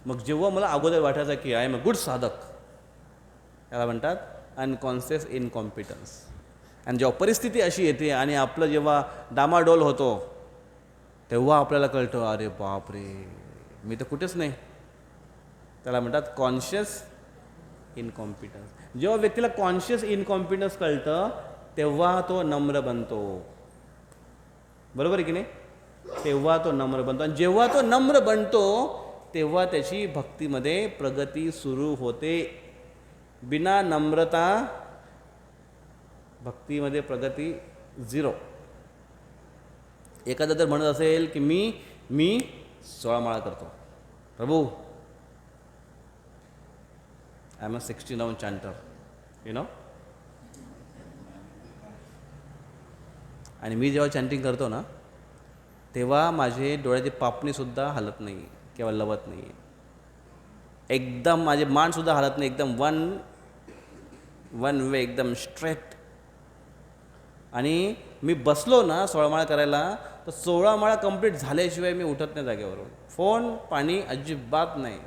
मग जेव्हा मला अगोदर वाटायचं की आय एम अ गुड साधक, त्याला म्हणतात अनकॉन्शियस इनकॉम्पिटन्स. आणि जेव्हा परिस्थिती अशी येते आणि आपलं जेव्हा डामाडोल होतो तेव्हा आपल्याला कळतं अरे बापरे मी तर कुठेच नाही. त्याला म्हणतात कॉन्शियस इनकॉम्पिटन्स. जेव्हा व्यक्तीला कॉन्शियस इनकॉम्पिटन्स कळतं तेव्हा तो नम्र बनतो. बरोबर आहे की नाही? तेव्हा तो नम्र बनतो. आणि जेव्हा तो नम्र बनतो तेव्हा त्याची भक्तीमध्ये प्रगती सुरू होते. बिना नम्रता भक्तीमध्ये प्रगती झिरो. एखादा जर म्हणत असेल की मी 16 माळा करतो, Prabhu I am a 69 chanter, you know. आणि मी जेव्हा चॅन्टिंग करतो ना तेव्हा माझे डोळ्याची पापणीसुद्धा हलत नाही किंवा लवत नाही. एकदम माझे मानसुद्धा हलत नाही, एकदम वन वे, एकदम स्ट्रेट. आणि मी बसलो ना 16 माळा करायला तर 16 माळा कंप्लीट झाल्याशिवाय मी उठत नाही जागेवरून. फोन पाणी अजिबात नाही.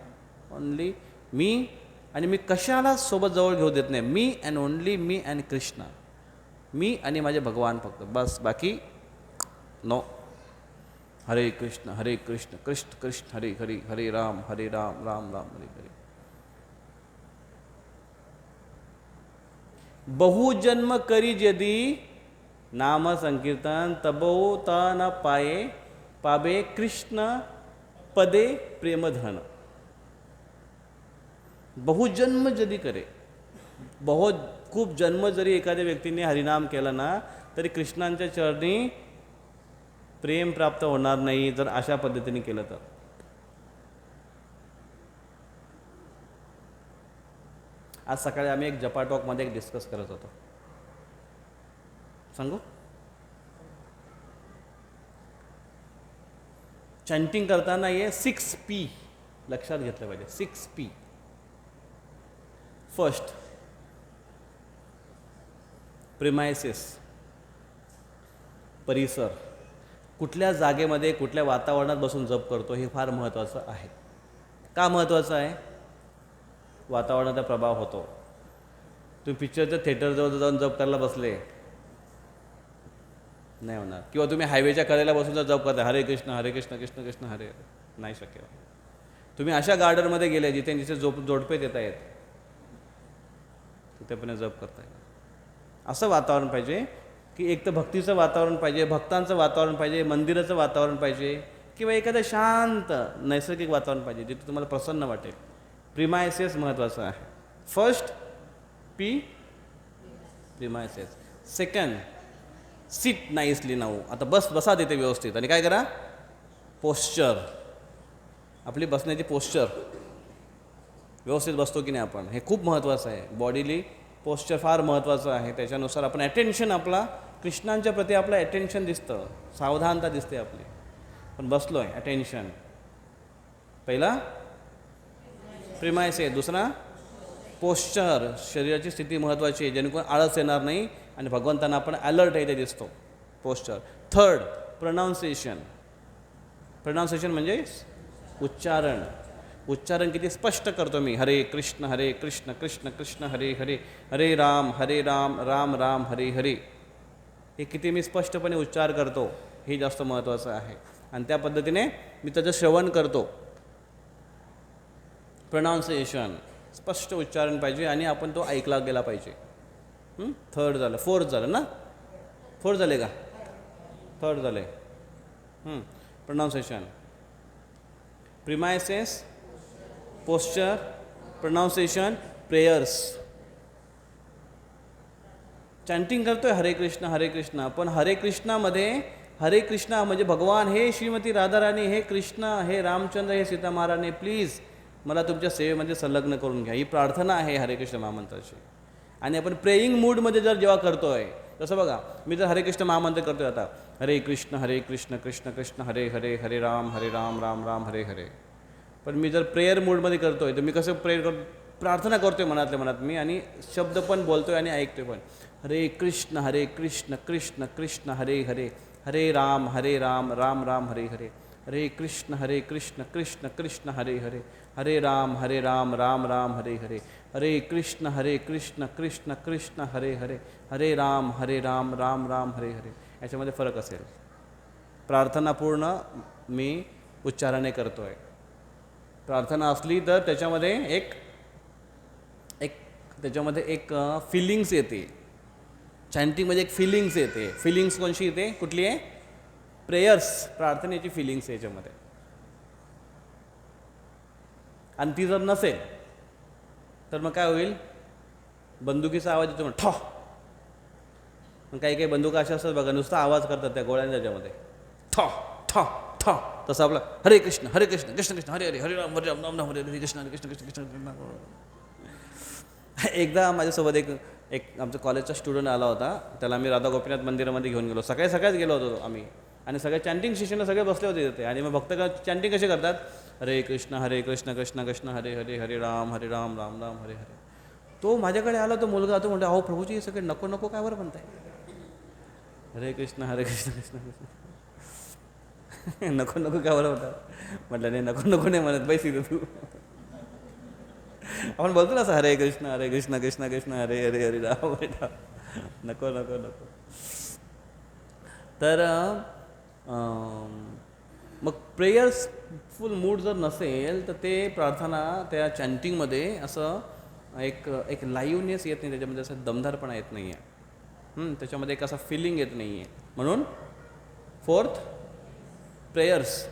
ओनली मी, आणि मी कशाला सोबत जवळ घेऊ देत नाही. Me and only me and Krishna. मी आणि माझे भगवान फक्त, बस. बाकी नो. हरे कृष्ण कृष्ण कृष्ण हरे हरे, हरे राम राम राम हरे हरे. बहुजन्म करी यदि नाम संकीर्तन तबो ता न पाये पाबे कृष्ण पदे प्रेमधन. बहुजन्म यदि करे, खूप जन्म जरी एखाद्या व्यक्तीने हरिनाम केला ना तरी कृष्णांच्या चरणी प्रेम प्राप्त होणार नाही जर अशा पद्धतीने केलं तर. आज सकाळी आम्ही एक जपा टॉकमध्ये एक डिस्कस करत होतो. सांगू? चॅन्टिंग करताना हे 6P लक्षात घेतलं पाहिजे. 6P. फर्स्ट, प्रिमायसिस, परिसर. कुठल्या जागेमध्ये कुठल्या वातावरणात बसून जप करतो हे फार महत्त्वाचं आहे. का महत्त्वाचं आहे? वातावरणाचा प्रभाव होतो. तुम्ही पिक्चरच्या थिएटरजवळ जाऊन जप करायला बसले नाही होणार. किंवा तुम्ही हायवेच्या कडेला बसून जर जप करता हरे कृष्ण कृष्ण कृष्ण हरे, नाही शक्य. तुम्ही अशा गार्डनमध्ये गेले जिथे जोडपे देता येत तिथे पण जप करता येईल. असं वातावरण पाहिजे की एक तर भक्तीचं वातावरण पाहिजे, भक्तांचं वातावरण पाहिजे, मंदिराचं वातावरण पाहिजे, किंवा एखादं शांत नैसर्गिक वातावरण पाहिजे जिथे तुम्हाला प्रसन्न वाटेल. प्रिमायसेस महत्त्वाचं आहे. First P premises. Second sit nicely now. आता बसा तिथे व्यवस्थित आणि काय करा, पोश्चर, आपली बसण्याची पोश्चर व्यवस्थित बसतो की नाही आपण, हे खूप महत्त्वाचं आहे. बॉडीली पोश्चर फार महत्त्वाचं आहे. त्याच्यानुसार आपण अटेन्शन, आपला कृष्णांच्या प्रती आपलं अटेन्शन दिसतं, सावधानता दिसते आपली. पण बसलो आहे, अटेन्शन. पहिला प्रिमायसेस, दुसरा पोश्चर, शरीराची स्थिती महत्त्वाची आहे जेणेकरून आळस येणार नाही आणि भगवंतांना आपण अलर्ट आहे ते दिसतो, पोश्चर. Third pronunciation. प्रोनाऊन्सिएशन म्हणजे उच्चारण. उच्चारण किती स्पष्ट करतो मी, हरे कृष्ण कृष्ण कृष्ण हरे हरे, हरे राम राम राम हरे हरे. हे किती मी स्पष्टपणे उच्चार करतो हे जास्त महत्त्वाचं आहे. आणि त्या पद्धतीने मी त्याचं श्रवण करतो. प्रोनाऊन्सिएशन, स्पष्ट उच्चारण पाहिजे आणि आपण तो ऐकला गेला पाहिजे. थर्ड झालं. फोर्थ झालं ना, फोर्थ झाले का, थर्ड झाले. Pronunciation, premises, posture, pronunciation, prayers. Chanting करतोय हरे कृष्ण, पण हरे कृष्णामध्ये हरे कृष्णा म्हणजे भगवान, हे श्रीमती राधाराणी, हे कृष्ण, हे रामचंद्र, हे सीता महाराणी, प्लीज मला तुमच्या सेवेमध्ये संलग्न करून घ्या. ही प्रार्थना आहे हरे कृष्ण महामंत्राची. आणि आपण प्रेईंग मूडमध्ये जर जेव्हा करतोय, तसं बघा, मी जर हरे कृष्ण महामंत्र करतोय आता, हरे कृष्ण कृष्ण कृष्ण हरे हरे, हरे राम राम राम हरे हरे. पण मी जर प्रेयर मूडमध्ये करतोय तर मी कसं प्रार्थना करतोय मनातल्या मनात मी, आणि शब्द पण बोलतोय आणि ऐकतोय पण. हरे कृष्ण कृष्ण कृष्ण हरे हरे, हरे राम राम राम हरे हरे, हरे कृष्ण कृष्ण कृष्ण हरे हरे, हरे राम राम राम हरे हरे, हरे कृष्ण कृष्ण कृष्ण हरे हरे, हरे राम राम राम हरे हरे. याच्यामध्ये फरक असेल. प्रार्थना पूर्ण मी उच्चाराने करतोय. प्रार्थना असली तर त्याच्यामध्ये एक त्याच्यामध्ये एक फिलिंग्स येते. चॅन्टिंगमध्ये एक फिलिंग्स येते. फिलिंग्स कोणशी येते, कुठली आहे, प्रेयर्स, प्रार्थनेची फिलिंग्स याच्यामध्ये. आणि ती जर नसेल तर मग काय होईल, बंदुकीचा आवाज येतो, ठॉ. मग काही बंदुका अशा असतात बघा, नुसता आवाज करतात त्या गोळ्यांच्या त्याच्यामध्ये, ठॉ ठॉ ठॉ. तसं आपलं हरे कृष्ण कृष्ण कृष्ण हरे हरे, हरे राम राम हरे हरे, कृष्ण कृष्ण कृष्ण कृष्ण. एकदा माझ्यासोबत एक आमचा कॉलेजचा स्टुडंट आला होता. त्याला आम्ही राधा गोपीनाथ मंदिरामध्ये घेऊन गेलो. सकाळीच गेलो होतो आम्ही, आणि सगळे चॅन्टिंग सेशनला सगळे बसले होते तिथे. आणि मग भक्त चॅन्टिंग कसे करतात, हरे कृष्ण कृष्ण कृष्ण हरे हरे, हरे राम राम राम हरे हरे. तो माझ्याकडे आला, तो मुलगा, तो म्हणतो, अहो प्रभूजी हे सगळे नको नको काय बरं म्हणताय, हरे कृष्ण कृष्ण कृष्ण नको नको काय बरं म्हणतात. म्हटलं नाही, नको नाही म्हणत बाई, सीधं तू. आपण बोलतो ना असं, हरे कृष्ण कृष्ण कृष्ण हरे हरे, हरे राम नको. तर मग प्रेयर्स फुल मूड जर नसेल तर ते प्रार्थना त्या चॅन्टिंगमध्ये असं एक लाईव्हनेस येत नाही, त्याच्यामध्ये असं दमदारपणा येत नाही आहे. त्याच्यामध्ये एक असा फिलिंग येत नाही आहे. म्हणून फोर्थ, प्रेयर्स.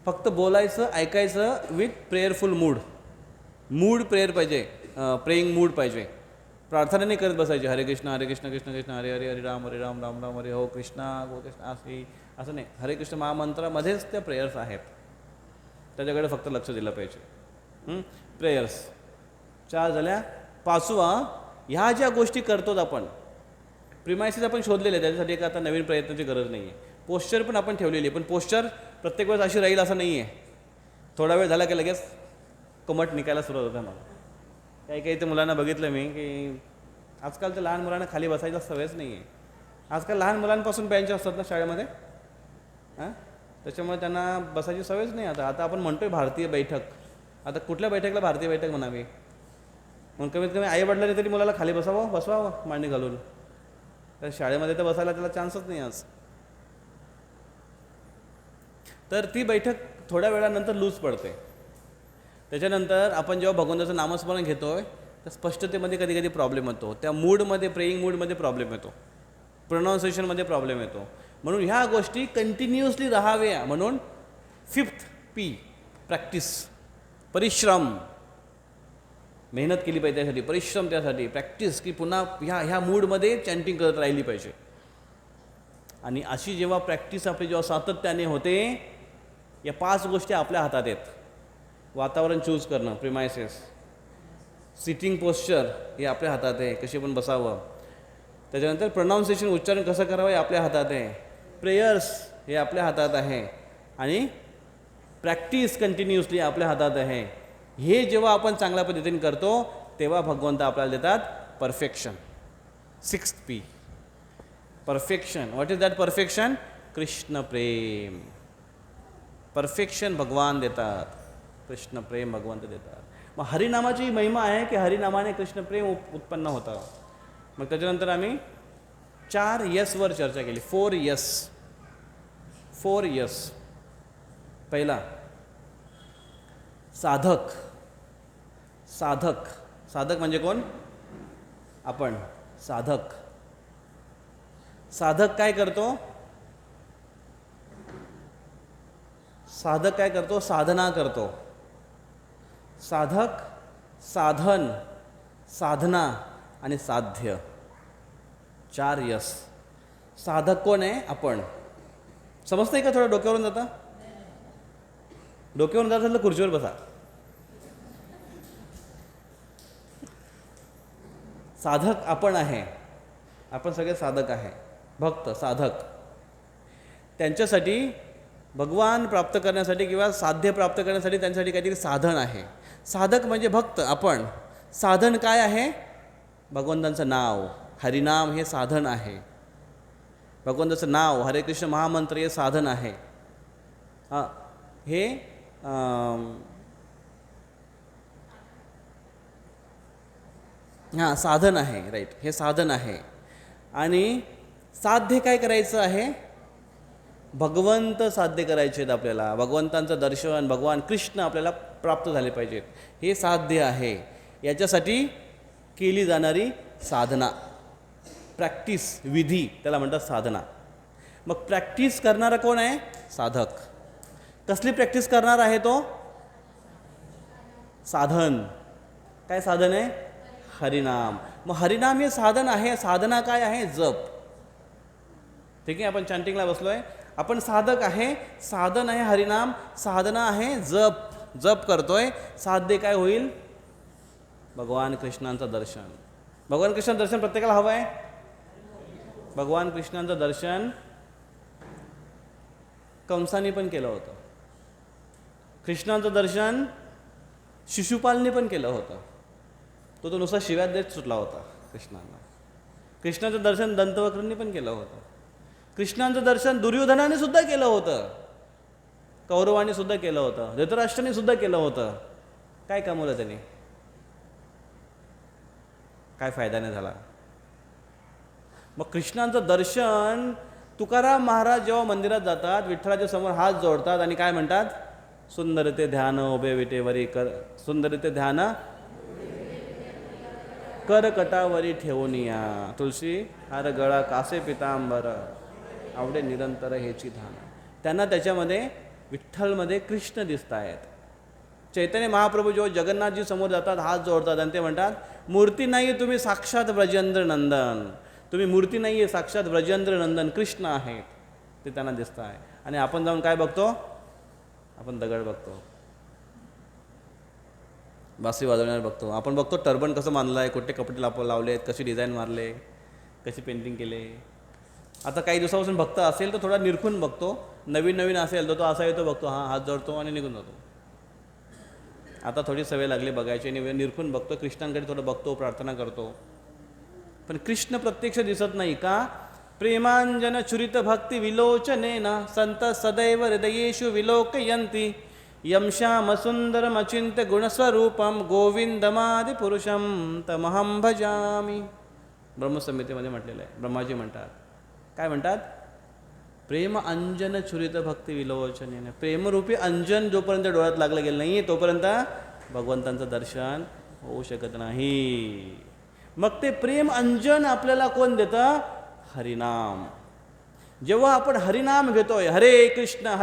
फक्त बोलायचं, ऐकायचं विथ प्रेयरफुल मूड प्रेयर पाहिजे, प्रेइंग मूड पाहिजे. प्रार्थना नाही करत बसायची, हरे कृष्ण कृष्ण कृष्ण हरे हरे, हरे राम राम राम हरे, हो कृष्णा गो कृष्णा, असं नाही. हरे कृष्ण महामंत्रामध्येच त्या प्रेयर्स आहेत, त्याच्याकडे फक्त लक्ष दिलं पाहिजे. प्रेयर्स 4 झाल्या. 5वा, ह्या ज्या गोष्टी करतोत आपण, प्रिमायसेस आपण शोधलेले, त्याच्यासाठी एक आता नवीन प्रयत्नाची गरज नाही आहे. पोश्चर पण आपण ठेवलेली आहे, पण पोश्चर प्रत्येक वेळेस अशी राहील असं नाही आहे. थोडा वेळ झाला की लगेच कमट निघायला सुरुवात होतं. मला काही तर मुलांना बघितलं मी की आजकाल तर लहान मुलांना खाली बसायचा सवयच नाही आहे. आजकाल लहान मुलांपासून बेंच असतात ना शाळेमध्ये, त्याच्यामुळे त्यांना बसायची सवयच नाही. आता आपण म्हणतोय भारतीय बैठक, आता कुठल्या बैठकला भारतीय बैठक म्हणावी. म्हणून कमीत कमी आई वडिलांनी तरी मुलाला खाली बसवावं मांडी घालून. तर शाळेमध्ये तर बसायला त्याला चान्सच नाही आज. तर ती बैठक थोड्या वेळानंतर लूज पडते. त्याच्यानंतर आपण जेव्हा भगवंताचं नामस्मरण घेतोय तर स्पष्टतेमध्ये कधी कधी प्रॉब्लेम येतो. त्या मूडमध्ये, प्रेइंग मूडमध्ये प्रॉब्लेम येतो. प्रोनाऊन्सिएशनमध्ये प्रॉब्लेम येतो. म्हणून ह्या गोष्टी कंटिन्युअसली राहाव्या म्हणून 5th P प्रॅक्टिस, परिश्रम, मेहनत केली पाहिजे त्यासाठी, परिश्रम त्यासाठी, प्रॅक्टिस, की पुन्हा ह्या मूडमध्ये चॅन्टिंग करत राहिली पाहिजे. आणि अशी जेव्हा प्रॅक्टिस आपली जेव्हा सातत्याने होते, या 5 गोष्टी आपल्या हातात आहेत. वातावरण चूज करणं, प्रिमायसेस, सिटिंग पोश्चर हे आपल्या हातात आहे, कसे पण बसावं. त्याच्यानंतर प्रोनाऊन्सिएशन, उच्चारण कसं करावं हे आपल्या हातात आहे. प्रेयर्स हे आपल्या हातात आहे. आणि प्रॅक्टिस कंटिन्युअसली आपल्या हातात आहे. हे जेव्हा आपण चांगल्या पद्धतीने करतो तेव्हा भगवंत आपल्याला देतात perfection. 6th P perfection. What is that perfection? Krishna Prem. Perfection भगवान देतात, कृष्ण प्रेम भगवंत देतात. मग हरिनामाची महिमा आहे की हरिनामाने कृष्ण प्रेम उत्पन्न होतं. मग त्याच्यानंतर आम्ही 4 यसवर चर्चा केली. 4 यस. 4 यस. पहिला साधक. साधक. साधक म्हणजे कोण? आपण. साधक. साधक काय करतो? साधक काय करतो? साधना करतो. साधक, साधन, साधना आणि साध्य. 4 यस. साधक कोण आहे? आपण. समजतंय का? थोडं डोक्यावरून जाता? डोक्यावरून जात असेल तर खुर्चीवर बसा. साधक आपण आहे. आपण सगळे साधक आहे. भक्त, साधक. त्यांच्यासाठी भगवान प्राप्त करण्यासाठी किंवा साध्य प्राप्त करण्यासाठी त्यांच्यासाठी काहीतरी साधन आहे. साधक म्हणजे भक्त, आपण. साधन काय आहे? भगवंतांचं नाव, हरिनाम हे साधन आहे. भगवंताचं नाव, हरे कृष्ण महामंत्र हे साधन आहे. हे साधन आहे. राईट, हे साधन आहे. आणि साध्य काय करायचं आहे? भगवंत साध्य करायचे आहेत आपल्याला. भगवंतांचं दर्शन, भगवान कृष्ण आपल्याला प्राप्त झाले पाहिजेत, हे साध्य आहे. याच्यासाठी केली जाणारी साधना, प्रॅक्टिस, विधी, त्याला म्हणतात साधना. मग प्रॅक्टिस करणारा कोण आहे? साधक. कसली प्रॅक्टिस करणार आहे तो? साधन. काय साधन आहे? हरिनाम. मग हरिनाम हे साधन आहे. साधना काय आहे? जप. ठीक आहे, आपण चॅन्टिंगला बसलो आहे, आपण साधक आहे. साधन आहे हरिनाम, साधना आहे जप. जप करतोय. साध्य काय होईल? भगवान कृष्णांचं दर्शन. भगवान कृष्णांचं दर्शन प्रत्येकाला हवं आहे. भगवान कृष्णांचं दर्शन कंसाने पण केलं होतं. कृष्णांचं दर्शन शिशुपालने पण केलं होतं. तो नुसता शिव्या देत सुटला होता कृष्णांना. कृष्णाचं दर्शन दंतवक्रांनी पण केलं होतं. कृष्णांचं दर्शन दुर्योधनाने सुद्धा केलं होतं. कौरवाने सुद्धा केलं होतं. धृतराष्ट्राने सुद्धा केलं होतं. काय कमवलं त्यांनी? काय फायदा नाही झाला. मग कृष्णांचं दर्शन, तुकाराम महाराज जेव्हा मंदिरात जातात, विठ्ठलाच्या समोर हात जोडतात आणि काय म्हणतात? सुंदर ते ध्यान उभे विटेवरी कर, सुंदर ते ध्यान कर कटावरी ठेवूनिया, तुळशी हार गळा कासे पितांबर आवडे निरंतर हेची धान. त्यांना त्याच्यामध्ये विठ्ठलमध्ये कृष्ण दिसत आहेत. चैतन्य महाप्रभू जेव्हा जगन्नाथजी समोर जातात, हात जोडतात आणि ते म्हणतात, मूर्ती नाही तुम्ही साक्षात ब्रजेंद्र नंदन. तुम्ही मूर्ती नाही आहे, साक्षात ब्रजेंद्र नंदन कृष्ण आहेत, ते त्यांना दिसत आहे. आणि आपण जाऊन काय बघतो? आपण दगड बघतो, बासरी वाजवण्यावर बघतो. आपण बघतो टर्बन कसं बांधलं आहे, कुठे कपडे लावले आहेत, कशी डिझाईन मारले, कशी पेंटिंग केले. आता काही दिवसापासून भक्त असेल तर थोडा निरखून बघतो, नवीन नवीन असेल तर तो असा येतो, बघतो, हां हात जोडतो आणि निघून जातो. आता थोडी सवय लागली बघायची आणि निरखून बघतो, कृष्णांकडे थोडं बघतो, प्रार्थना करतो. पण कृष्ण प्रत्यक्ष दिसत नाही का? प्रेमांजन चुरित भक्ती विलोचनेन संत सदैव हृदयेषु विलोकयन्ति यं श्यामसुन्दरमचिन्त्य गुणस्वरूपं गोविंदमादि पुरुषं तमहं भजामि. ब्रह्मसंहितेमध्ये म्हटलेलं आहे. ब्रह्माजी म्हणतात, काय म्हणतात? प्रेम अंजन छुरित भक्ती विलोचनेन. प्रेमरूपी अंजन जोपर्यंत डोळ्यात लागलं गेलं नाही तोपर्यंत भगवंतांचं दर्शन होऊ शकत नाही. मग ते प्रेम अंजन आपल्याला कोण देतं? हरिनाम. जेव्हा आपण हरिनाम घेतोय, हरे कृष्ण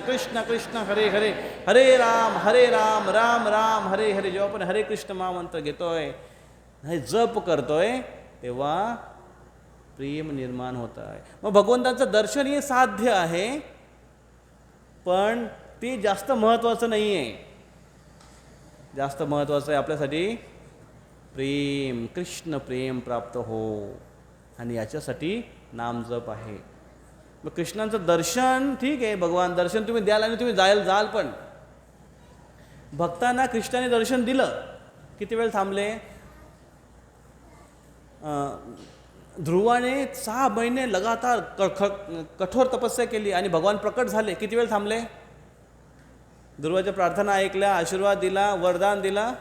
कृष्ण कृष्ण हरे हरे, हरे राम राम राम हरे हरे, जेव्हा आपण हरे कृष्ण महामंत्र घेतोय, हे जप करतोय, तेव्हा प्रेम निर्माण होत आहे. मग भगवंताचं दर्शन हे साध्य आहे, पण ते जास्त महत्त्वाचं नाही आहे. जास्त महत्त्वाचं आहे आपल्यासाठी प्रेम, कृष्ण प्रेम प्राप्त हो, आणि याच्यासाठी नामजप आहे. मग कृष्णांचं दर्शन ठीक आहे, भगवान दर्शन तुम्ही द्याल आणि तुम्ही जाल पण. भक्तांना कृष्णाने दर्शन दिलं, किती वेळ थांबले? ध्रुवाने 6 महिने लगातार कठोर तपस्या केली आणि भगवान प्रकट झाले, किती वेळ थांबले? ध्रुवाच्या प्रार्थना ऐकल्या, आशीर्वाद दिला, वरदान दिला,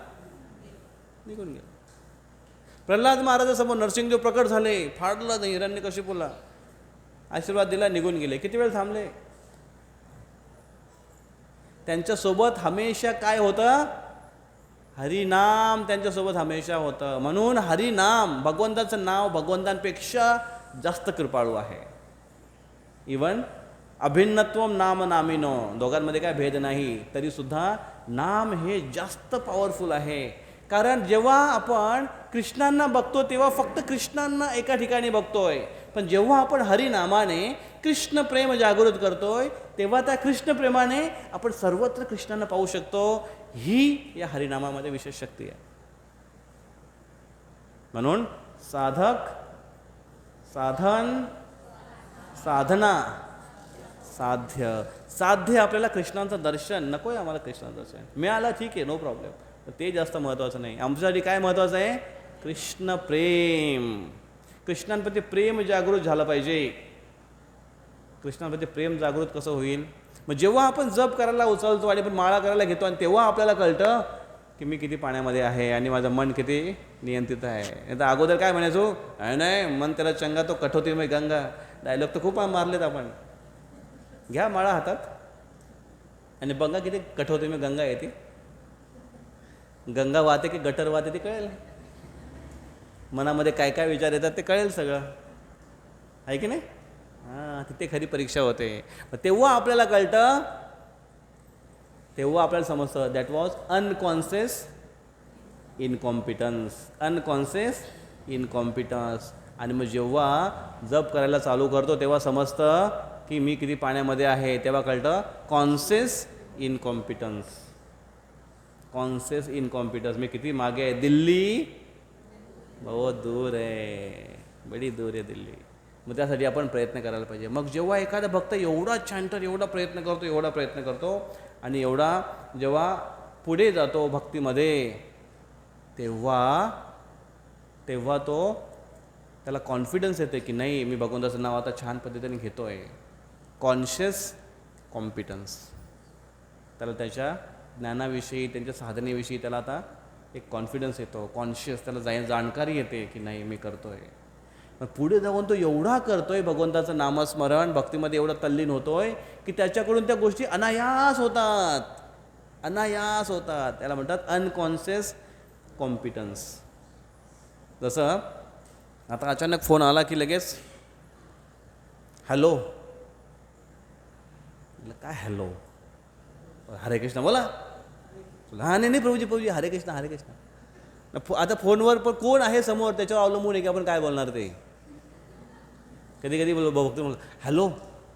निघून गेला. प्रल्हाद महाराजासमोर नरसिंहदेव प्रकट झाले, फाडलं नाही हिरण्यकशिपूला, आशीर्वाद दिला, निघून गेले, किती वेळ थांबले? त्यांच्यासोबत हमेशा काय होतं? हरिनाम त्यांच्यासोबत हमेशा होतं. म्हणून हरिनाम, भगवंताचं नाव भगवंतांपेक्षा जास्त कृपाळू आहे. इवन अभिन्नत्वम नाम नामिनो, दोघांमध्ये काय भेद नाही, तरीसुद्धा नाम हे जास्त पॉवरफुल आहे. कारण जेव्हा आपण कृष्णांना बघतो तेव्हा फक्त कृष्णांना एका ठिकाणी बघतोय, पण जेव्हा आपण हरिनामाने कृष्ण प्रेम जागृत करतोय, तेव्हा त्या कृष्ण प्रेमाने आपण सर्वत्र कृष्णांना पाहू शकतो. ही या हरिनामामध्ये विशेष शक्ती आहे. म्हणून साधक, साधन, साधना, साध्य. साध्य आपल्याला कृष्णांचं दर्शन नको आहे, आम्हाला कृष्णाचं दर्शन मिळालं ठीक आहे, नो प्रॉब्लेम, ते जास्त महत्त्वाचं नाही. आमच्यासाठी काय महत्त्वाचं आहे? कृष्ण प्रेम. कृष्णांप्रती प्रेम जागृत झालं पाहिजे. कृष्णांप्रती प्रेम जागृत कसं होईल? मग जेव्हा आपण जप करायला उचलतो आणि आपण माळा करायला घेतो, आणि तेव्हा आपल्याला कळतं की मी किती पाण्यामध्ये आहे आणि माझं मन किती नियंत्रित आहे. नाही तर अगोदर काय म्हणायचो, नाही मन त्याला चंगा तो कठोती में गंगा, डायलॉग तर खूप मारलेत आपण. घ्या माळा हातात आणि बघा किती कठोती में गंगा येते. गंगा वाहते की गटर वाहते ते कळेल. मनामध्ये काय काय विचार येतात ते कळेल सगळं, आहे की नाही? हां, तिथे खरी परीक्षा होते. तेव्हा आपल्याला कळतं, तेव्हा आपल्याला समजतं that was unconscious incompetence. Unconscious इनकॉम्पिटन्स. आणि मग जेव्हा जप करायला चालू करतो तेव्हा समजतं की मी किती पाण्यामध्ये आहे. तेव्हा कळतं कॉन्शियस इनकॉम्पिटन्स. कॉन्शियस इनकॉम्पिटन्स, मी किती मागे आहे. दिल्ली बहुत दूर आहे, बडी दूर आहे दिल्ली. मग त्यासाठी आपण प्रयत्न करायला पाहिजे. मग जेव्हा एखादा भक्त एवढा छानतर एवढा प्रयत्न करतो, एवढा प्रयत्न करतो, आणि एवढा जेव्हा पुढे जातो भक्तीमध्ये, तेव्हा तो त्याला कॉन्फिडन्स येते की नाही, मी भगवंताचं नाव आता छान पद्धतीने घेतो आहे. Conscious competence. त्याला त्याच्या ज्ञानाविषयी, त्यांच्या साधनेविषयी त्याला आता एक कॉन्फिडन्स येतो. कॉन्शियस, त्याला जाणकारी येते की नाही मी करतो आहे. मग पुढे जाऊन तो एवढा करतोय भगवंताचं नामस्मरण, भक्तीमध्ये एवढा तल्लीन होतोय की त्याच्याकडून त्या गोष्टी अनायास होतात. अनायास होतात. त्याला म्हणतात अनकॉन्शियस कॉम्पिटन्स. जसं आता अचानक फोन आला की लगेच हॅलो, काय हॅलो, हरे कृष्ण बोला. हा नाही प्रभूजी हरे कृष्ण हरे कृष्ण. आता फोनवर पण कोण आहे समोर त्याच्यावर अवलंबून आहे की आपण काय बोलणार ते. कधी कधी बघतो हॅलो,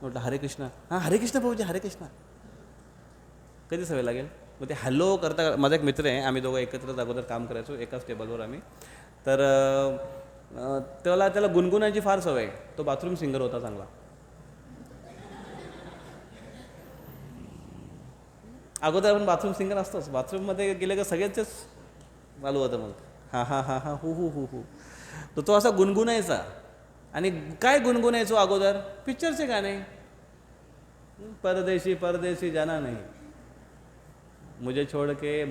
म्हटलं हरे कृष्ण, हां हरे कृष्ण प्रभूजी हरे कृष्ण. कधी सवय लागेल? मग ते हॅलो करता. माझा एक मित्र आहे, आम्ही दोघं एकत्रच अगोदर काम करायचो एकाच टेबलवर आम्ही. तर त्याला गुणगुणायची फार सवय. तो बाथरूम सिंगर होता चांगला. अगोदर आपण बाथरूम सिंगर असतोच. बाथरूममध्ये गेले का सगळ्यांचेच चालू होतं. मग हां हां हां हां हू हू हू हू. तर तो असा गुणगुणायचा. आणि काय गुणगुणायचो अगोदर? पिक्चरचे गाणे. परदेशी परदेशी जाना नहीं, मुझे छोड़ के.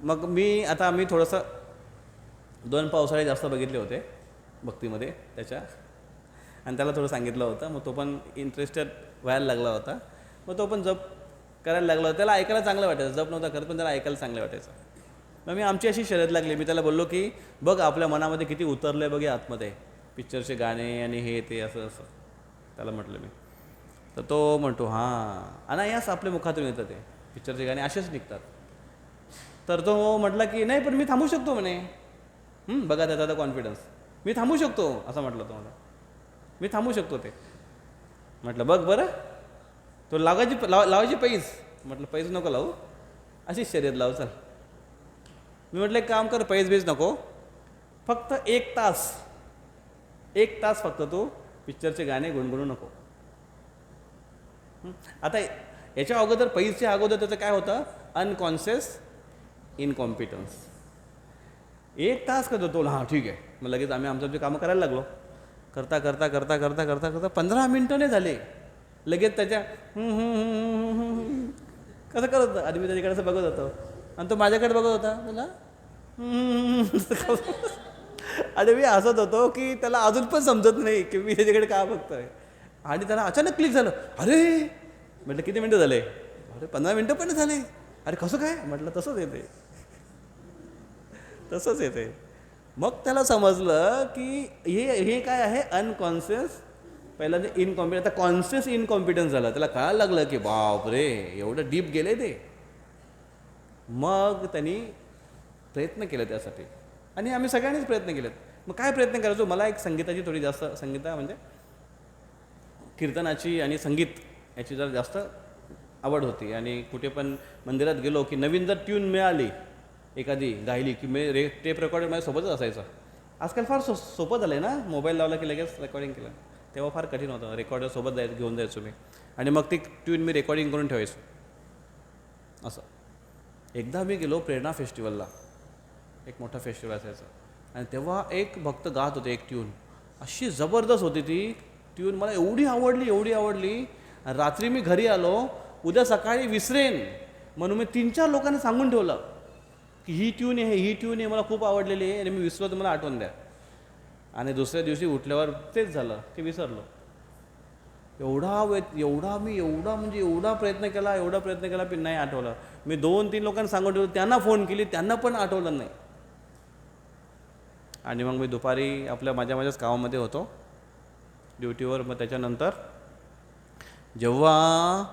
मग मी थोडंसं 2 पावसाळे जास्त बघितले होते भक्तीमध्ये त्याच्या, आणि त्याला थोडं सांगितलं होतं. मग तो पण इंटरेस्टेड व्हायला लागला होता. मग तो पण जप करायला लागला होता. त्याला ऐकायला चांगलं वाटायचं. जप नव्हता करत पण त्याला ऐकायला चांगलं वाटायचं. मग मी आमची अशी शर्यत लागली. मी त्याला बोललो की बघ आपल्या मनामध्ये किती उतरलं आहे बघे आतमध्ये, पिक्चरचे गाणे आणि हे ते असं असं त्याला म्हटलं मी. तर तो म्हणतो हां अनायास आपल्या मुखातून येतं ते पिक्चरचे गाणे असेच निघतात. तर तो म्हटला की नाही पण मी थांबू शकतो म्हणे. बघा त्याचा कॉन्फिडन्स, मी थांबू शकतो असं म्हटलं तो मला. मी थांबू शकतो ते. म्हटलं बघ बरं तो लावायची पैस. म्हटलं पैस नको लावू, अशीच शर्यत लावू चल. मी म्हटलं एक काम कर, पैस बीस नको, फक्त 1 तास फक्त तू पिक्चरचे गाणे गुणगुणू नको. आता याच्या अगोदर पैसच्या अगोदर त्याचं काय होतं, अनकॉन्शियस इनकॉम्पिटन्स. 1 तास करतो तो, हां ठीक आहे. मग लगेच आम्ही आमचं कामं करायला लागलो. करता करता करता करता करता करता 15 मिनटं नाही झाले, लगेच त्याच्या कसं करत होतं. आणि मी त्याच्याकडे असं बघत होतो आणि तो माझ्याकडे बघत होता. त्याला आणि मी हसत होतो की त्याला अजून पण समजत नाही की मी त्याच्याकडे का बघतोय. आणि त्याला अचानक क्लिक झालं. अरे म्हटलं किती मिनटं झाले. अरे 15 मिनटं पण झाले. अरे कसं काय. म्हटलं तसंच येते, तसंच येते. मग त्याला समजलं की हे काय आहे, अनकॉन्शियस. पहिला जे इनकॉम्पिटन्स, आता कॉन्शियस इनकॉम्पिटन्स झाला. त्याला कळायला लागलं की बाप रे एवढं डीप गेले ते. मग त्यांनी प्रयत्न केले त्यासाठी आणि आम्ही सगळ्यांनीच प्रयत्न केलेत. मग काय प्रयत्न करायचो, मला एक संगीताची थोडी जास्त, संगीता म्हणजे कीर्तनाची आणि संगीत याची जरा जास्त आवड होती. आणि कुठे पण मंदिरात गेलो की नवीन जर ट्यून मिळाली एखादी गायली की मी टेप रेकॉर्डर माझ्यासोबतच असायचं. आजकाल फार सोपं झालं आहे ना, मोबाईल लावला की लगेच रेकॉर्डिंग केलं. तेव्हा फार कठीण होतं. रेकॉर्डर सोबत घेऊन जायचो मी आणि मग ती ट्यून मी रेकॉर्डिंग करून ठेवायचो असं. एकदा मी गेलो प्रेरणा फेस्टिवलला, एक मोठा फेस्टिवल असायचा. आणि तेव्हा एक भक्त गात होते एक ट्यून, अशी जबरदस्त होती ती ट्यून. मला एवढी आवडली. रात्री मी घरी आलो, उद्या सकाळी विसरेन म्हणून मी 3-4 लोकांना सांगून ठेवलं की ही ट्यून आहे, मला खूप आवडलेली आहे आणि मी विसरलो तर मला आठवण द्या. आणि दुसऱ्या दिवशी उठल्यावर तेच झालं की विसरलो. एवढा प्रयत्न केला पण नाही आठवलं. मी 2-3 लोकांना सांगून ठेवलं, त्यांना फोन केली, त्यांना पण आठवलं नाही. आणि मग मी दुपारी माझ्याच गावामध्ये होतो ड्युटीवर. मग त्याच्यानंतर जेव्हा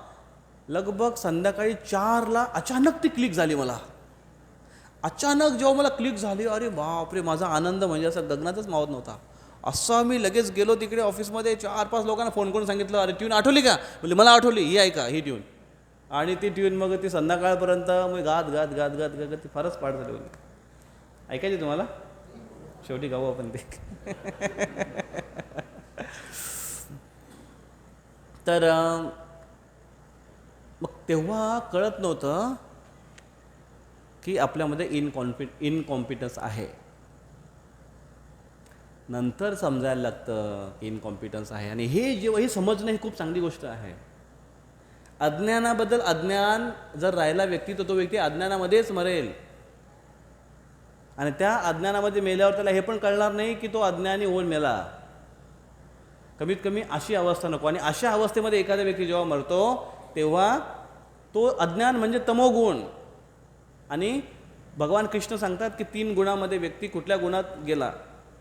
लगभग संध्याकाळी 4ला अचानक ती क्लिक झाली मला. अचानक जेव्हा मला क्लिक झाली, अरे बापरे माझा आनंद म्हणजे असा गगनातच मावत नव्हता. असा मी लगेच गेलो तिकडे ऑफिसमध्ये, 4-5 लोकांना फोन करून सांगितलं, अरे ट्यून आठवली का. म्हणजे मला आठवली, ही ऐका ही ट्यून. आणि ती ट्यून मग ती संध्याकाळपर्यंत मी गात गात गात गात गात ती फारच पाठ झाली होती. ऐकायची तुम्हाला, शेवटी गाऊ आपण ते. तर मग तेव्हा कळत नव्हतं की आपल्यामध्ये इनकॉम्पिटन्स आहे. नंतर समजायला लागतं की इनकॉम्पिटन्स आहे. आणि हे समजणं ही खूप चांगली गोष्ट आहे. अज्ञानाबद्दल अज्ञान जर राहिला व्यक्ती तर तो व्यक्ती अज्ञानामध्येच मरेल. आणि त्या अज्ञानामध्ये मेल्यावर त्याला हे पण कळणार नाही की तो अज्ञानी होऊन मेला. कमीत कमी अशी अवस्था नको. आणि अशा अवस्थेमध्ये एखादा व्यक्ती जेव्हा मरतो तेव्हा तो अज्ञान म्हणजे तमोगुण. आणि भगवान कृष्ण सांगतात की 3 गुणामध्ये व्यक्ती कुठल्या गुणात गेला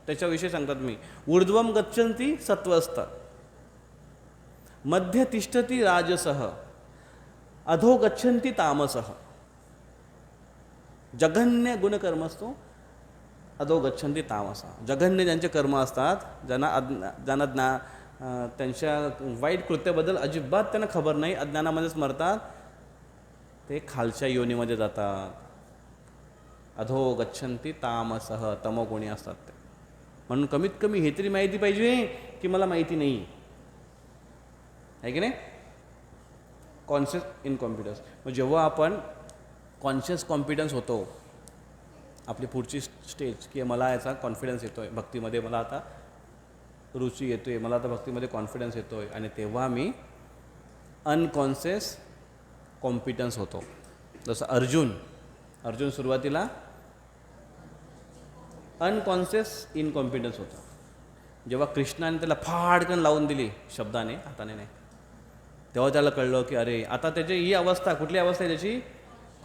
त्याच्याविषयी सांगतात. मी ऊर्ध्वम गच्छन्ति सत्वस्थ, मध्ये तिष्ठति राजसः, अधो गच्छन्ति तामसः. जघन्य गुणकर्मस्तु अधो गच्छन्ति तामसः. जघन्य ज्यांचे कर्म असतात, ज्यांना त्यांच्या वाईट कृत्याबद्दल अजिबात त्यांना खबर नाही, अज्ञानामध्येच मरतात, ते खालच्या योनीमध्ये जातात. अधो गच्छन्ति तामसः, तमोगुणी असतात ते. म्हणून कमीत कमी हे तरी माहिती पाहिजे की मला माहिती नाही आहे की नाही. Conscious incompetence. मग जेव्हा आपण कॉन्शियस कॉम्पिटन्स होतो, आपली पुढची स्टेज की मला याचा कॉन्फिडन्स येतो आहे भक्तीमध्ये, मला आता रुची येतो आहे, मला आता भक्तीमध्ये कॉन्फिडन्स येतो आहे. आणि तेव्हा मी अनकॉन्शियस कॉम्पिटन्स होतो. जसं अर्जुन सुरुवातीला अनकॉन्शियस इनकॉम्पिटन्स होता. जेव्हा कृष्णाने त्याला फाडकन लावून दिली शब्दाने, हाताने नाही, तेव्हा त्याला कळलं की अरे आता त्याची ही अवस्था, कुठली अवस्था आहे त्याची,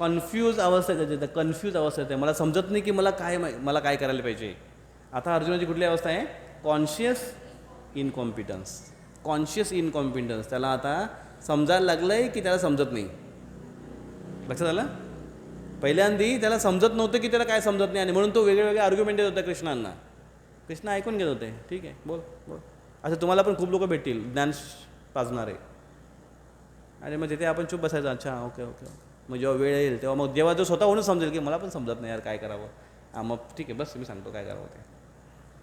कन्फ्यूज अवस्था येते, कन्फ्यूज अवस्था येते, मला समजत नाही की मला काय करायला पाहिजे. आता अर्जुनाची कुठली अवस्था आहे? Conscious incompetence. कॉन्शियस इनकॉम्पिटन्स. त्याला आता समजायला लागलं आहे की त्याला समजत नाही. लक्षात आलं? पहिल्यांदी त्याला समजत नव्हतं की त्याला काय समजत नाही, आणि म्हणून तो वेगळे आर्ग्युमेंट देत होता कृष्णांना. कृष्ण ऐकून घेत होते, ठीक आहे बोल बोल. असं तुम्हाला पण खूप लोक भेटतील ज्ञान पाजणारे, आणि मग तिथे आपण चूप बसायचं, अच्छा ओके ओके ओके. मग जेव्हा वेळ येईल तेव्हा मग जेव्हा तो स्वतःहूनच समजेल की मला पण समजत नाही यार काय करावं, मग ठीक आहे बस मी सांगतो काय करावं ते.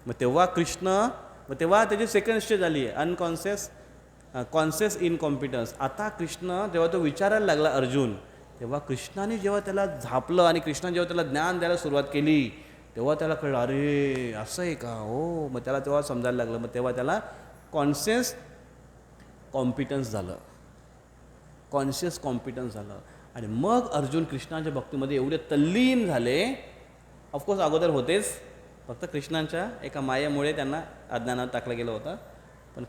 मग तेव्हा त्याची सेकंड स्टेज आली आहे अनकॉन्शियस कॉन्शियस इनकॉम्पिटन्स. आता कृष्ण जेव्हा तो विचारायला लागला अर्जुन, तेव्हा कृष्णाने जेव्हा त्याला झापलं आणि कृष्णाने जेव्हा त्याला ज्ञान द्यायला सुरुवात केली, तेव्हा त्याला कळलं अरे असं आहे का, हो. मग त्याला तेव्हा समजायला लागलं. मग तेव्हा त्याला कॉन्शियस कॉम्पिटन्स झालं, कॉन्शियस कॉम्पिटन्स झालं. आणि मग अर्जुन कृष्णाच्या भक्तीमध्ये एवढे तल्लीन झाले. ऑफकोर्स अगोदर होतेच, फक्त कृष्णांच्या एका मायेमुळे त्यांना अज्ञानात टाकलं गेलं होतं. पण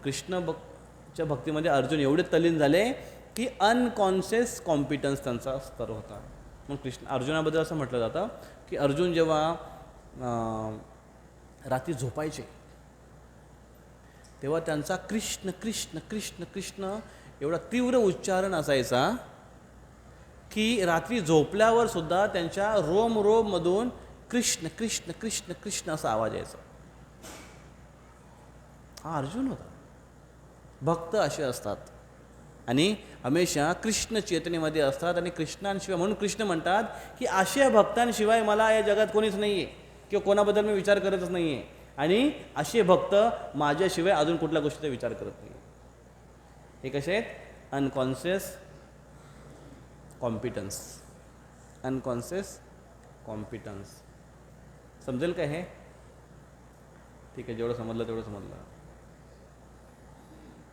च्या भक्तीमध्ये अर्जुन एवढे तल्लीन झाले की अनकॉन्शियस कॉम्पिटन्स त्यांचा स्तर होता. मग अर्जुनाबद्दल असं म्हटलं जातं की अर्जुन जेव्हा रात्री झोपायचे तेव्हा त्यांचा कृष्ण कृष्ण कृष्ण कृष्ण एवढा तीव्र उच्चारण असायचा की रात्री झोपल्यावर सुद्धा त्यांच्या रोम रोममधून कृष्ण कृष्ण कृष्ण कृष्ण असा आवाज यायचा. हा अर्जुन होता. भक्त असे असतात आणि हमेशा कृष्ण चेतनेमध्ये असतात, आणि कृष्णांशिवाय, म्हणून कृष्ण म्हणतात की अशा भक्तांशिवाय मला या जगात कोणीच नाही आहे किंवा कोणाबद्दल मी विचार करतच नाही आहे, आणि असे भक्त माझ्याशिवाय अजून कुठल्या गोष्टीचा विचार करत नाही. हे कसे आहेत? Unconscious competence. Unconscious competence. समजेल का हे? ठीक आहे, जेवढं समजलं तेवढं समजलं.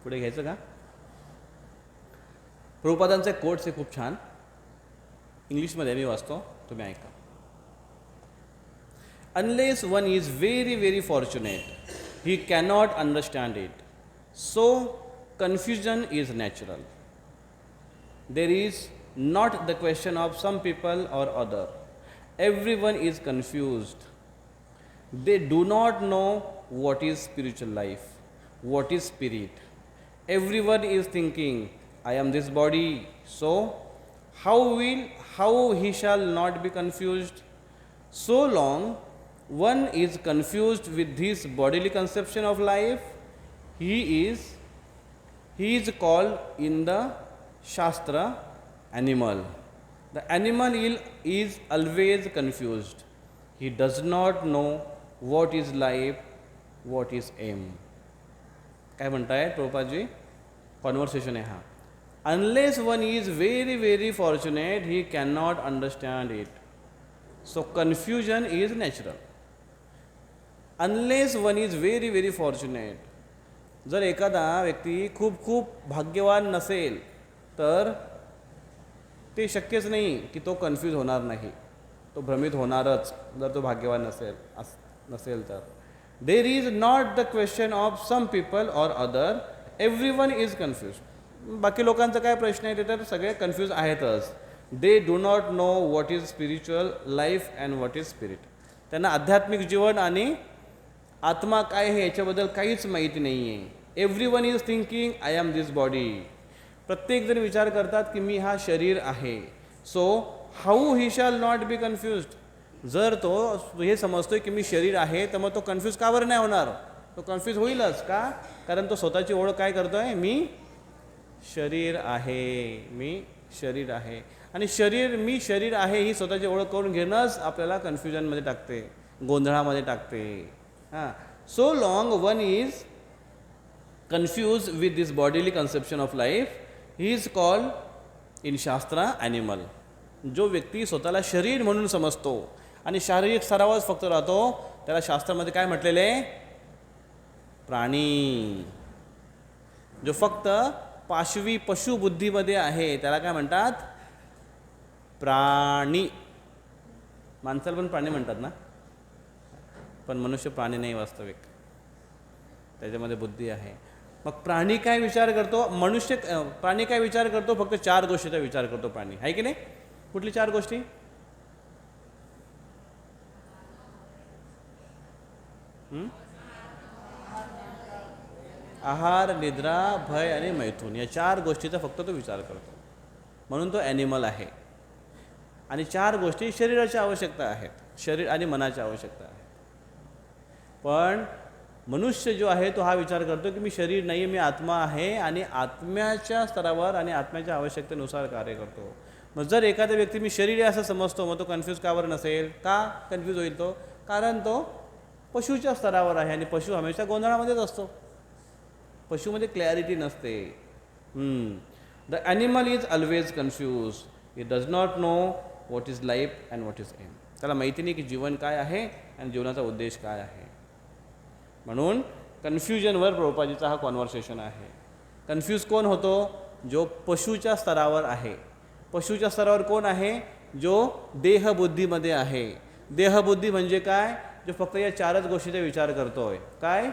पुढे घ्यायचं का? प्रभुपादांचे कोट्स हे खूप छान, इंग्लिशमध्ये मी वाचतो, तुम्ही ऐका. Unless one is very very fortunate he cannot understand it, so confusion is natural. There is not the question of some people or other. Everyone is confused. They do not know what is spiritual life, what is spirit. Everyone is thinking, I am this body, so how he shall not be confused? So long one is confused with this bodily conception of life, he is called in the Shastra animal. The animal is always confused. He does not know what is life, what is aim. काय म्हणताय प्रभुपादजी? Conversation आहे हा. Unless one is very very fortunate he cannot understand it, so confusion is natural. Unless one is very very fortunate. जर एखादा व्यक्ती खूप खूप भाग्यवान नसेल तर ते शक्यच नाही की तो कन्फ्यूज होणार नाही, तो भ्रमित होणारच जर तो भाग्यवान नसेल तर. There is not the question of some people or other, everyone is confuse. बाकी लोकांचा काय प्रश्न आहे ते तर सगळे कन्फ्यूज आहेतच. They do not know what is spiritual life and what is spirit. त्यांना आध्यात्मिक जीवन आणि आत्मा काय आहे याच्याबद्दल काहीच माहिती नाही आहे. Everyone is thinking I am this body. प्रत्येकजण विचार करतात की मी हा शरीर आहे. So how he shall not be confused. जर तो हे समजतोय की मी शरीर आहे तर मग तो कन्फ्यूज का बरं नाही होणार? तो कन्फ्यूज होईलच का? कारण तो स्वतःची ओळख काय करतोय? मी शरीर आहे, मी शरीर आहे. आणि मी शरीर आहे ही स्वतःची ओळख करून घेणंच आपल्याला कन्फ्युजनमध्ये टाकते, गोंधळामध्ये टाकते. हां, so long one is confuse with this bodily conception of life, he is called in शास्त्रा ॲनिमल. जो व्यक्ती स्वतःला शरीर म्हणून समजतो आणि शारीरिक स्तरावरच फक्त राहतो त्याला शास्त्रामध्ये काय म्हटलेलं आहे? प्राणी. जो फक्त पाशवी पशुबुद्धीमध्ये आहे त्याला काय म्हणतात? प्राणी. माणसाला पण प्राणी म्हणतात ना, पण मनुष्य प्राणी नाही वास्तविक, त्याच्यामध्ये बुद्धी आहे. मग प्राणी काय विचार करतो? प्राणी काय विचार करतो? फक्त 4 गोष्टीचा विचार करतो प्राणी, आहे की नाही? कुठली 4 गोष्टी? आहार, निद्रा, भय आणि मैथून या 4 गोष्टीचा फक्त तो विचार करतो. म्हणून तो ॲनिमल आहे. आणि 4 गोष्टी शरीराची आवश्यकता आहेत, शरीर आणि मनाची आवश्यकता आहे. पण मनुष्य जो आहे तो हा विचार करतो की मी शरीर नाही, मी आत्मा आहे आणि आत्म्याच्या स्तरावर आणि आत्म्याच्या आवश्यकतेनुसार कार्य करतो. मग जर एखादा व्यक्ती मी शरीर आहे असं समजतो, मग तो कन्फ्यूज का बरं नसेल? का कन्फ्यूज होईल तो? कारण तो पशुच्या स्तरावर आहे आणि पशु हमेशा गोंधळामध्येच असतो. पशुमध्ये क्लॅरिटी नसते. The animal is always confuse. It does not know what is life and what is aim. त्याला माहिती नाही की जीवन काय आहे आणि जीवनाचा उद्देश काय आहे. म्हणून कन्फ्युजनवर प्रभुपादाजीचा हा कॉन्व्हर्सेशन आहे. कन्फ्यूज कोण होतो? जो पशुच्या स्तरावर आहे. पशुच्या स्तरावर कोण आहे? जो देहबुद्धीमध्ये आहे. देहबुद्धी म्हणजे काय? जो फक्त या 4च गोष्टीचा विचार करतोय. काय?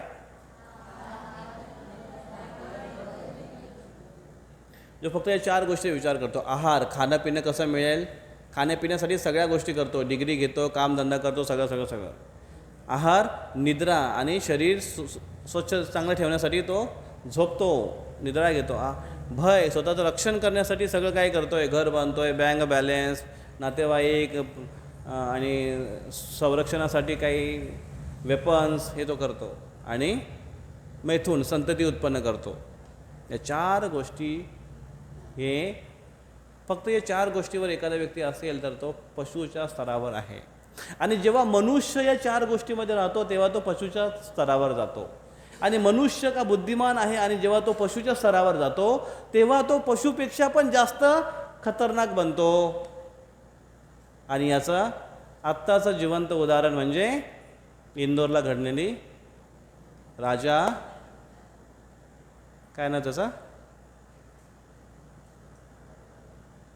जो फक्त या 4 गोष्टीचा विचार करतो. आहार, खाणं पिणं कसं मिळेल, खाण्यापिण्यासाठी सगळ्या गोष्टी करतो, डिग्री घेतो, कामधंदा करतो, सगळं. आहार, निद्रा आणि शरीर स्वच्छ चांगलं ठेवण्यासाठी तो झोपतो, निद्रा घेतो. भय, स्वतःचं रक्षण करण्यासाठी सगळं काय करतोय, घर बांधतोय, बँक बॅलेन्स, नातेवाईक आणि संरक्षणासाठी काही वेपन्स हे तो करतो. आणि मैथून, संतती उत्पन्न करतो. या 4 गोष्टी हे फक्त या 4 गोष्टीवर एखादा व्यक्ती असेल तर तो पशुच्या स्तरावर आहे. आणि जेव्हा मनुष्य या 4 गोष्टीमध्ये राहतो तेव्हा तो पशुच्या स्तरावर जातो. आणि मनुष्य का बुद्धिमान आहे आणि जेव्हा तो पशुच्या स्तरावर जातो तेव्हा तो पशुपेक्षा पण जास्त खतरनाक बनतो. आणि याचं आत्ताचं जिवंत उदाहरण म्हणजे इंदोरला घडलेली राजा, काय ना त्याचा,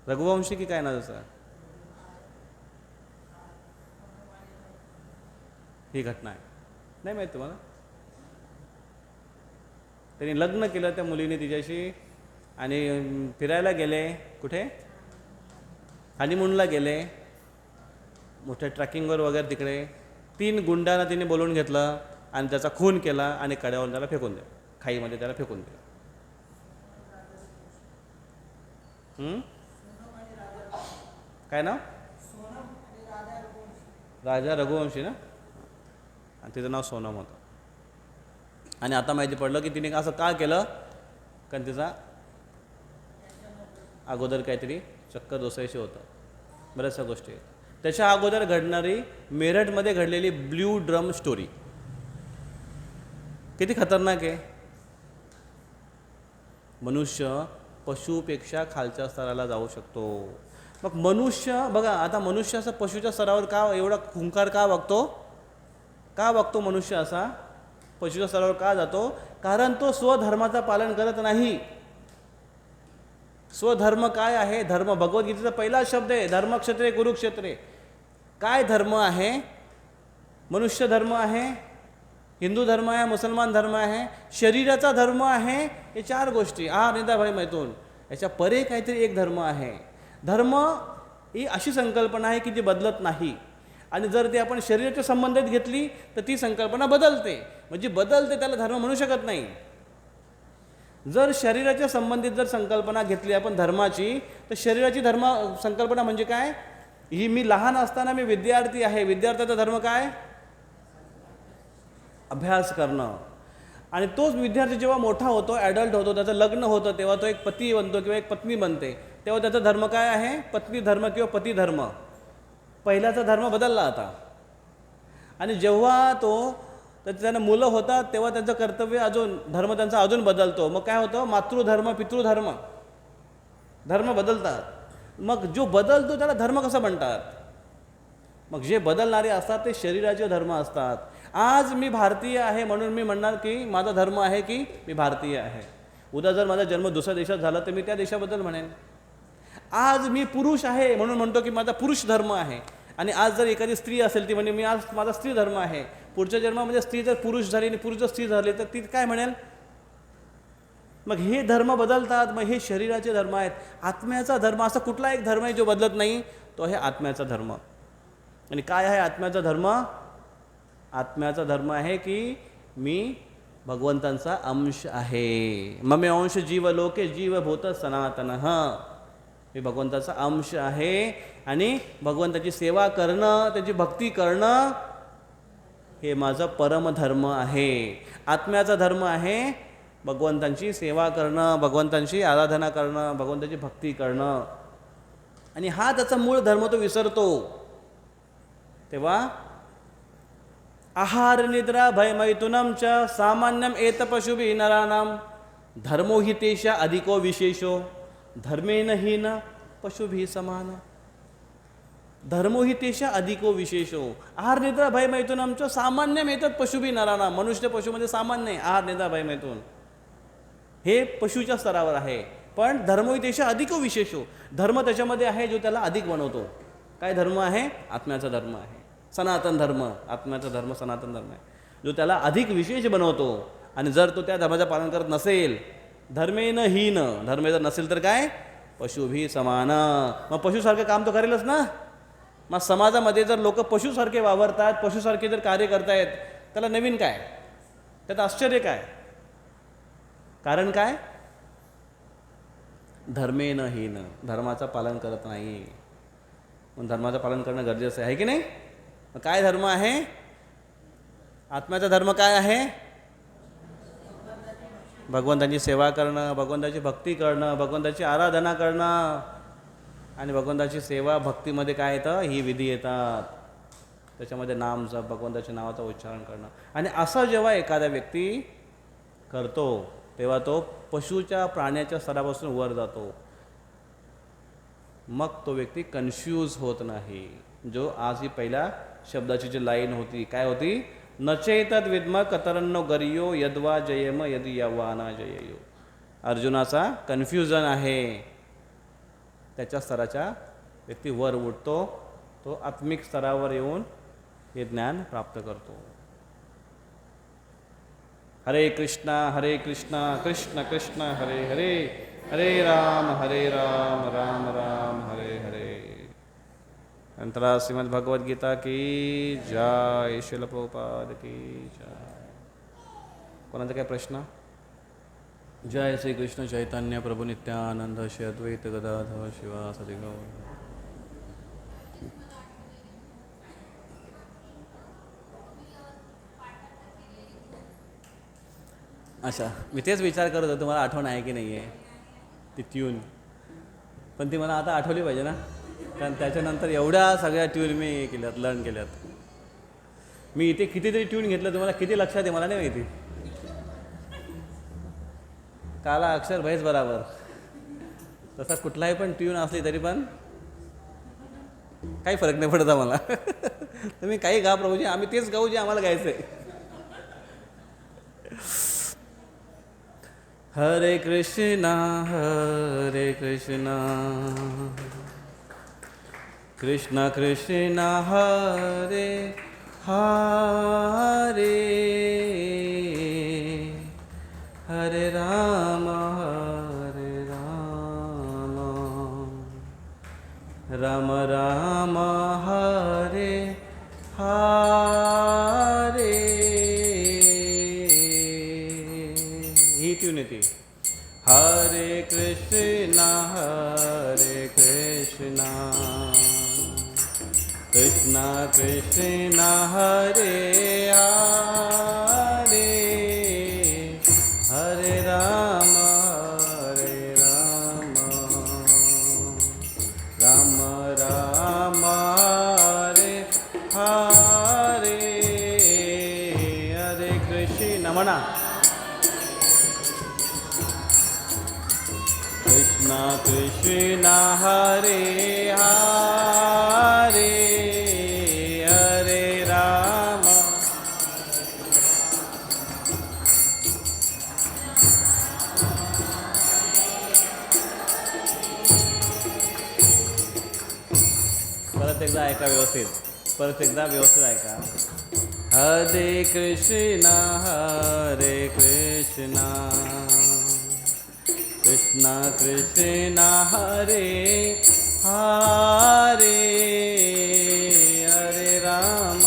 रघुवंशी की काय ना त्याचा, ही घटना आहे. नाही माहीत तुम्हाला? त्यांनी लग्न केलं त्या मुलीने तिच्याशी आणि फिरायला गेले. कुठे? हनीमूनला गेले, मोठ्या ट्रॅकिंगवर वगैरे. तिकडे 3 गुंडांना तिने बोलवून घेतलं आणि त्याचा खून केला आणि कड्यावरून त्याला फेकून दिलं, खाईमध्ये त्याला फेकून दिलं. काय नाव? राजा रघुवंशी ना, आणि तिचं नाव सोनम होतं. आणि आता माहिती पडलं की तिने असं का केलं, कारण तिचा अगोदर काहीतरी चक्कर दोषाशी होतं, बऱ्याचशा गोष्टी. त्याच्या अगोदर घडणारी मेरठमध्ये घडलेली ब्ल्यू ड्रम स्टोरी किती खतरनाक आहे. मनुष्य पशुपेक्षा खालच्या स्तराला जाऊ शकतो. मग मनुष्य बघा, आता मनुष्य असं पशुच्या स्तरावर का एवढा खुंकार का बघतो मनुष्य असा पशुच्या स्तरावर का जातो? कारण तो स्वधर्माचं पालन करत नाही. स्वधर्म काय आहे? धर्म भगवद्गीतेचा पहिला शब्द आहे, धर्मक्षेत्रे कुरुक्षेत्रे. काय धर्म आहे? मनुष्य धर्म आहे, हिंदू धर्म आहे, मुसलमान धर्म आहे, शरीराचा धर्म आहे. हे 4 गोष्टी, निद्रा, भय, मैथून. याच्या परे काहीतरी एक धर्म आहे. धर्म ही अशी संकल्पना आहे की जी बदलत नाही. आणि जर ती आपण शरीराच्या संबंधित घेतली तर ती संकल्पना बदलते. म्हणजे बदलते, त्याला धर्म म्हणू शकत नाही. जर शरीराच्या संबंधित जर संकल्पना घेतली आपण धर्माची, तर शरीराची धर्म संकल्पना म्हणजे काय? ही मी लहान असताना मी विद्यार्थी आहे, विद्यार्थ्याचा धर्म काय? अभ्यास करणं. आणि तोच विद्यार्थी जेव्हा मोठा होतो, ॲडल्ट होतो, त्याचं लग्न होतं, तेव्हा तो एक पती बनतो किंवा एक पत्नी बनते, तेव्हा त्याचा धर्म काय आहे? पत्नी धर्म किंवा पती धर्म. पहिल्याचा धर्म बदलला आता. आणि जेव्हा त्यानं मुलं होतात तेव्हा त्यांचं कर्तव्य अजून, धर्म त्यांचा अजून बदलतो. मग काय होतं? मातृधर्म, पितृधर्म, धर्म बदलतात. मग जो बदलतो त्याला धर्म कसं म्हणतात? मग जे बदलणारे असतात ते शरीराचे धर्म असतात. आज मी भारतीय आहे म्हणून मी म्हणणार की माझा धर्म आहे की मी भारतीय आहे. उद्या जर माझा जन्म दुसऱ्या देशात झाला तर मी त्या देशाबद्दल म्हणेन. आज मी पुरुष आहे म्हणून म्हणतो की माझा पुरुष धर्म आहे. आणि आज जर एखादी स्त्री असेल ती म्हणजे मी आज माझा स्त्री धर्म आहे. पुढच्या जन्मामध्ये स्त्री जर पुरुष झाली आणि पुरुष जर स्त्री झाली तर ती काय म्हणेल? मग हे धर्म बदलतात. मग हे शरीराचे धर्म आहेत. आत्म्याचा धर्म असा कुठला एक धर्म आहे जो बदलत नाही, तो आहे आत्म्याचा धर्म. आणि काय आहे आत्म्याचा धर्म? आत्म्याचा धर्म आहे की मी भगवंतांचा अंश आहे. ममे अंश जीव लोके जीवभूत सनातन. मी भगवंताचा अंश आहे आणि भगवंताची सेवा करणं, त्याची भक्ती करणं हे माझं परमधर्म आहे. आत्म्याचा धर्म आहे भगवंतांची सेवा करणं, भगवंतांची आराधना करणं, भगवंताची भक्ती करणं. आणि हा त्याचा मूळ धर्म तो विसरतो. तेव्हा आहार निद्रा भयमैथुनम च सामान्यम एत पशुभि नराणाम धर्मो हि तेषा अधिको विशेषो धर्मेन हि न पशुभि समान. धर्मो हि तेषा अधिको विशेषो. आहार निद्रा भयमैथुनम च सामान्यम एतत् पशुभि नराणाम. मनुष्य पशुमध्ये सामान्य आहे आहार निद्रा भयमैथुन, हे पशुच्या स्तरावर आहे. पण धर्मो हि तेषा अधिको विशेषो. धर्म त्याच्यामध्ये आहे जो त्याला अधिक बनवतो. काय धर्म आहे? आत्म्याचा धर्म आहे, सनातन धर्म. आत्म्याचा धर्म सनातन धर्म आहे जो त्याला अधिक विशेष बनवतो. आणि जर तो त्या धर्माचं पालन करत नसेल, धर्मेन हीन, धर्म जर नसेल तर काय? पशुभी समान. मग पशुसारखं काम तो करेलच ना. मग समाजामध्ये जर लोक पशुसारखे वावरतात, पशुसारखे जर कार्य करतायत, त्याला नवीन काय? त्यात आश्चर्य काय? कारण काय? धर्मेन हीन, धर्माचं पालन करत नाही. मग धर्माचं पालन करणं गरजेचं आहे की नाही? मग काय धर्म आहे? आत्म्याचा धर्म काय आहे? भगवंताची सेवा करणं, भगवंताची भक्ती करणं, भगवंताची आराधना करणं. आणि भगवंताची सेवा भक्तीमध्ये काय येतं? ही विधी येतात. त्याच्यामध्ये नाम जप, भगवंताच्या नावाचं उच्चारण करणं. आणि असं जेव्हा एखादा व्यक्ती करतो तेव्हा तो पशुच्या प्राण्याच्या स्तरापासून वर जातो. मग तो व्यक्ती कन्फ्यूज होत नाही. जो आज ही पहिल्या शब्दाची जी लाईन होती, काय होती? नचेतद विद्म कतरन्नो गरियो यद्वा जयम यदि यवाना जययो. अर्जुनाचा कन्फ्युजन आहे. त्याच्या स्तराच्या व्यक्ती वर उठतो, तो आत्मिक स्तरावर येऊन हे ज्ञान प्राप्त करतो. हरे कृष्णा कृष्ण कृष्ण हरे हरे, हरे राम राम राम हरे हरे. नंतर श्रीमद् भगवद गीता की जय, श्रील प्रभुपाद की जय. कोणाचा काय प्रश्न? जय श्री कृष्ण चैतन्य प्रभु नित्यानंद श्री अद्वैत गदाधर शिवासादि गौर. अच्छा, मी तेच विचार करत होतो तुम्हाला आठवण आहे की नाही आहे ती ट्यून. पण ती मला आता आठवली पाहिजे ना, कारण त्याच्यानंतर एवढ्या सगळ्या ट्यून मी केल्यात, लर्न केल्यात. मी इथे कितीतरी ट्यून घेतलं, तुम्हाला किती लक्षात आहे मला नाही माहिती. काला अक्षर भयच बराबर. तसा कुठलाही पण ट्यून असली तरी पण काही फरक नाही पडत आम्हाला. तुम्ही काही गा प्रभूजी, आम्ही तेच गाऊ जे आम्हाला गायचं आहे. हरे कृष्णा कृष्ण कृष्ण हरे हरे, हरे राम राम राम हरे हरे. ही ट्यून येते. हरे कृष्णा कृष्णा कृष्णा हरे हरे, हरे राम राम राम हरे हरे, हरे कृष्ण म्हणा. कृष्णा कृष्णा हरे हरे, हरे राम. परत एकदा ऐका व्यवस्थित, परत एकदा व्यवस्थित ऐका. हरे कृष्णा कृष्ण कृष्ण हरे हरे हरे राम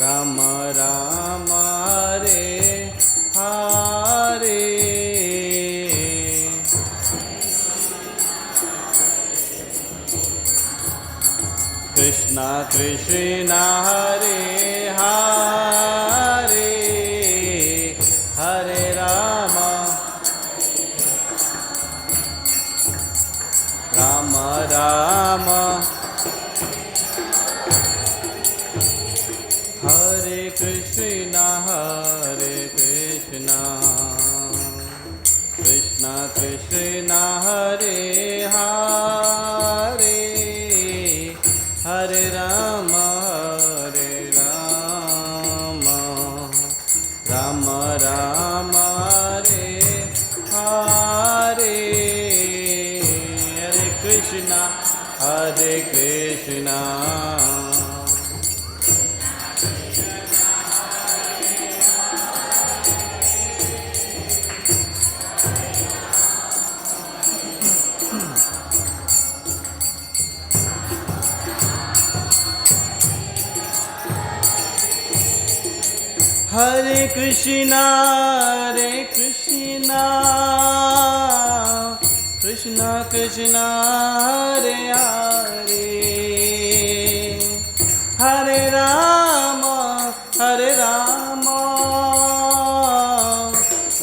राम राम हरे हरे कृष्ण कृष्ण हरे हरे हरे राम राम राम हरे कृष्ण कृष्ण कृष्ण हरे हरे हरे राम राम राम हरे हरे हरे कृष्णा हरे कृष्णा कृष्ण कृष्ण हरे हरे हरे राम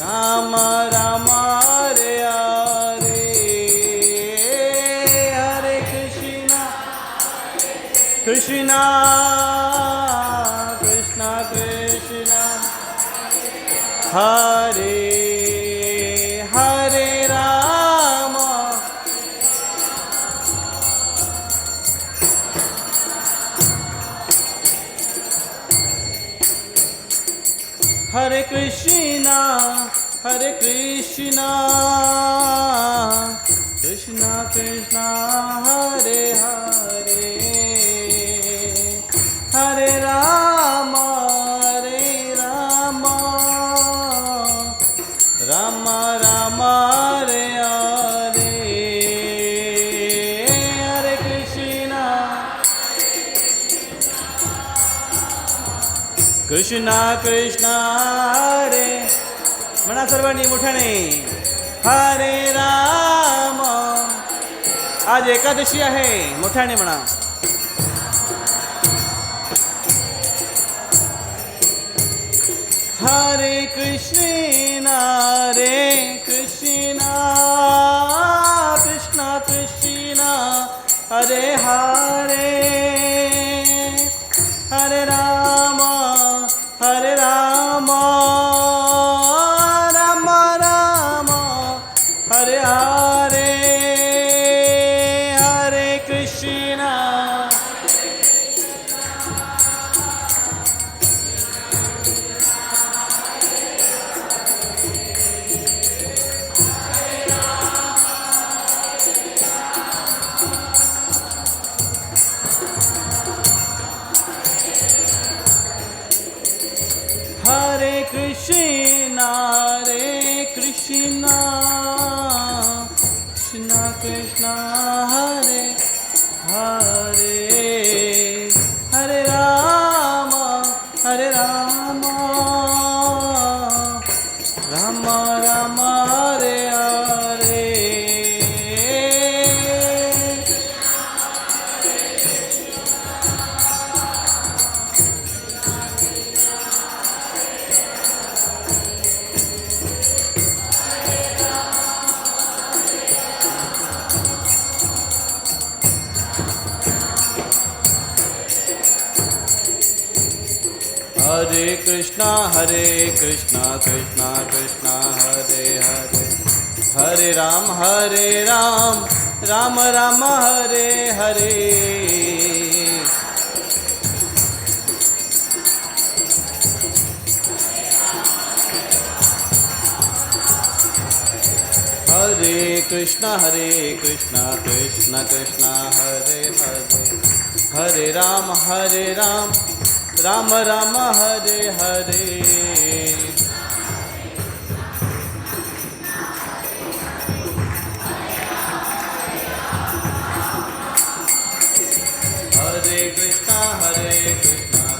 राम राम हरे हरे हरे कृष्णा कृष्ण हरे हरे राम हरे कृष्णा कृष्ण कृष्ण हरे हरे हरे राम राम राम हरे हरे हरे कृष्णा कृष्ण कृष्ण हरे म्हणा सर्वांनी मोठ्याने हरे राम आज एकादशी आहे मोठ्याने म्हणा हरे कृष्ण कृष्ण कृष्ण हरे हरे हरे राम राम राम हरे हरे हरे कृष्ण हरे कृष्ण कृष्ण कृष्ण हरे हरे हरे राम राम राम हरे हरे हरे कृष्णा कृष्णा कृष्णा हरे हरे हरे राम राम राम हरे हरे हरे कृष्णा कृष्णा कृष्णा हरे हरे हरे राम राम राम हरे हरे हरे कृष्णा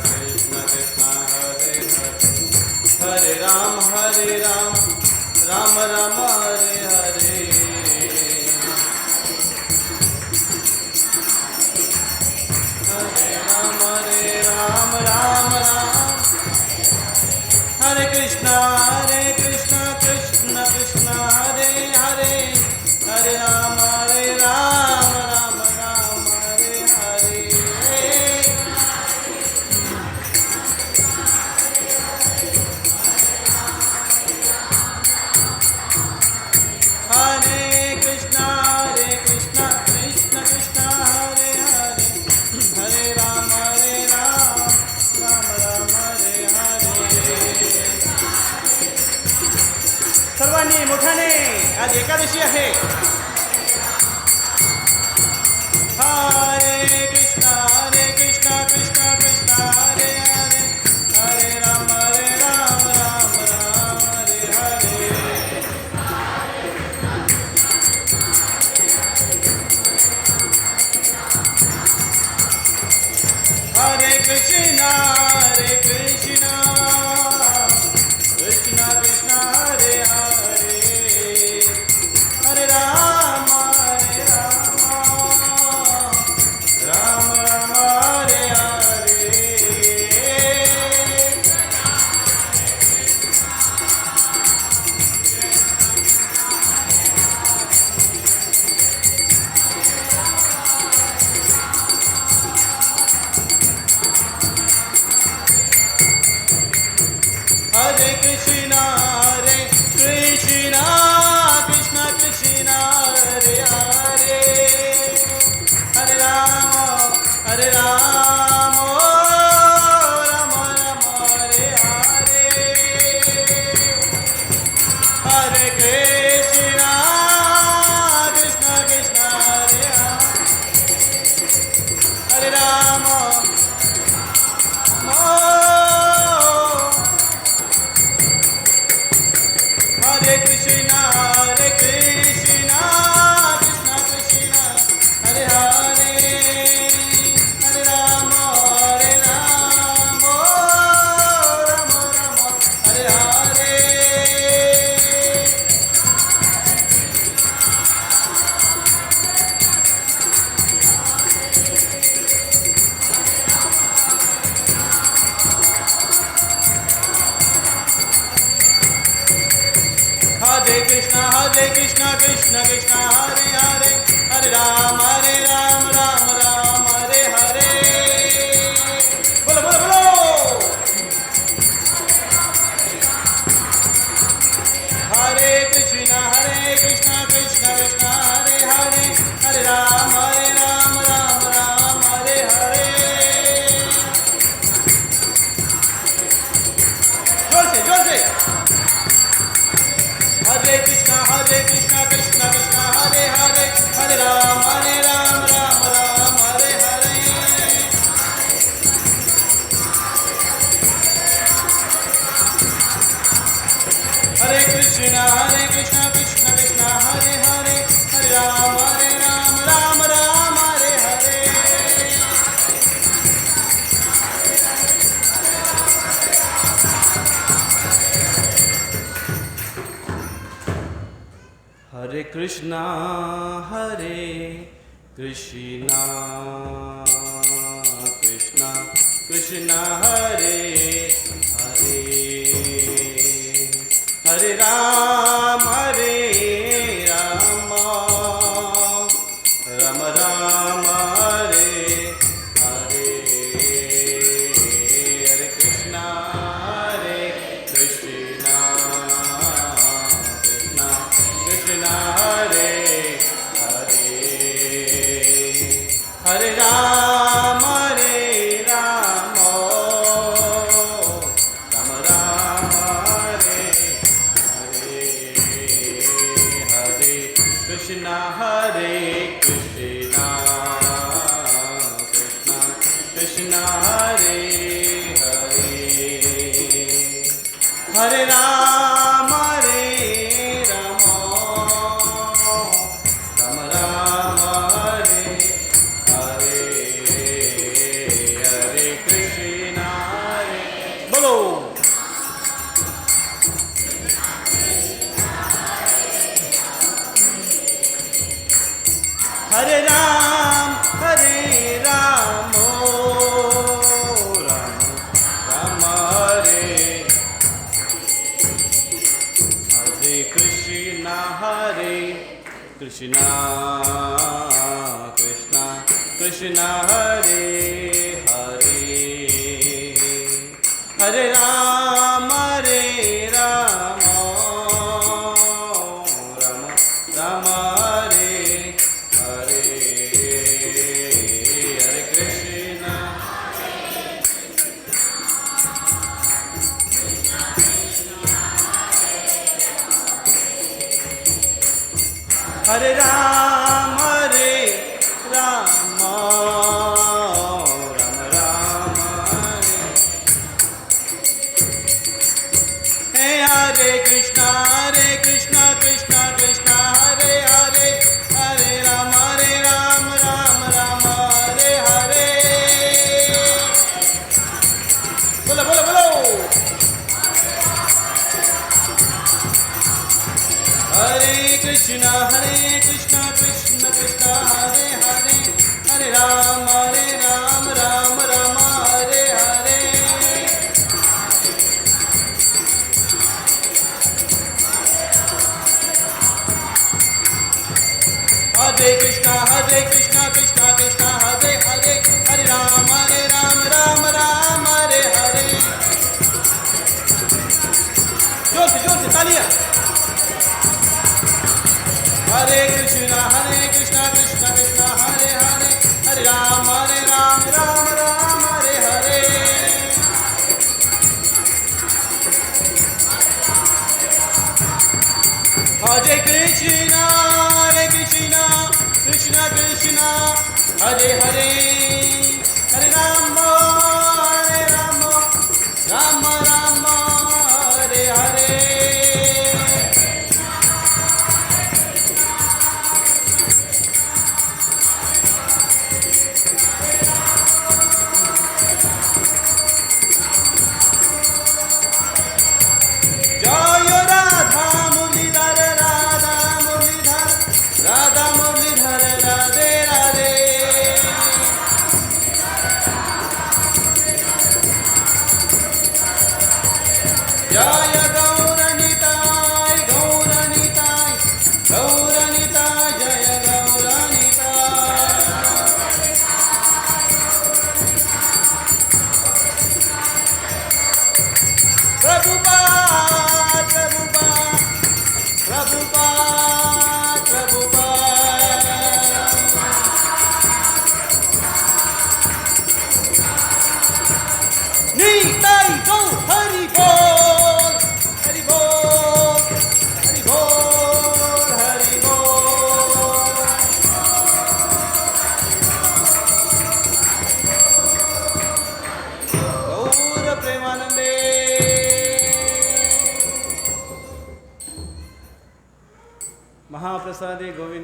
कृष्ण कृष्ण हरे हरे हरे राम राम राम हरे हरे हरे राम राम राम हरे कृष्णा कृष्ण कृष्ण हरे हरे हरे राम राम राम हरे हरे हरे कृष्णा कृष्ण कृष्ण हरे हरे हरे राम राम राम हरे हरे सर्वांनी मोठ्याने आज एकादशी आहे हरे कृष्णा कृष्ण कृष्ण हरे हरे हरे राम राम राम हरे हरे हरे कृष्णा कृष्ण कृष्ण हरे हरे हरे राम राम राम हरे हरे हरे कृष्णा कृष्ण कृष्ण हरे हरे हरे राम राम राम हरे हरे हरे कृष्णा कृष्ण हरे हरे राम हरे कृष्णा कृष्ण कृष्ण हरे हरे हरे राम राम हरे हरे हरे कृष्णा कृष्ण कृष्ण हरे हरे हरे राम राम हरे हरे बोलो बोलो बोलो हरे कृष्णा कृष्ण कृष्ण हरे हरे हरे राम राम हरे हरे जोर से हरे कृष्णा कृष्ण कृष्ण हरे हरे हरे राम राम हरे हरे हरे कृष्णा कृष्ण कृष्ण हरे हरे हरे राम राम हरे हरे हरे कृष्णा कृष्ण कृष्ण हरे हरे हरे राम राम राम हरे हरे हरे कृष्णा कृष्ण कृष्ण हरे हरे हरे राम राम राम हरे हरे हरे कृष्णा कृष्ण कृष्ण हरे हरे राम राम राम हरे हरे हरे कृष्णा हरे बोलो हरे राम राम राम हरे हरे कृष्णा कृष्णा कृष्णा कृष्णा हरे हरे हरे राम राम राम हरे हरे हरे कृष्णा हरे राम राम राम हरे हरे कृष्णा कृष्णा कृष्णा हरे हरे हरे राम राम राम हरे हरे बोलो बोलो बोलो हरे कृष्णा कृष्णा कृष्णा हरे हरे हरे राम राम राम हरे हरे हरे कृष्णा कृष्णा हरे हरे हरे राम राम हरे हरे जोर से तालियां हरे कृष्णा कृष्णा हरे हरे हरे राम राम हरे हरे हरे कृष्णा कृष्णा हरे हरे हरे राम राम हरे हरे जय राधा मुरलीधर राधा मुरलीधर राधे राधे जय गौरनिताय जय गौरनिताय प्रभुपाद निताई गौ हरि बोल हरि बोल हरि बोल हरि बोल गौर प्रेमानंदे महाप्रसादे गोविंद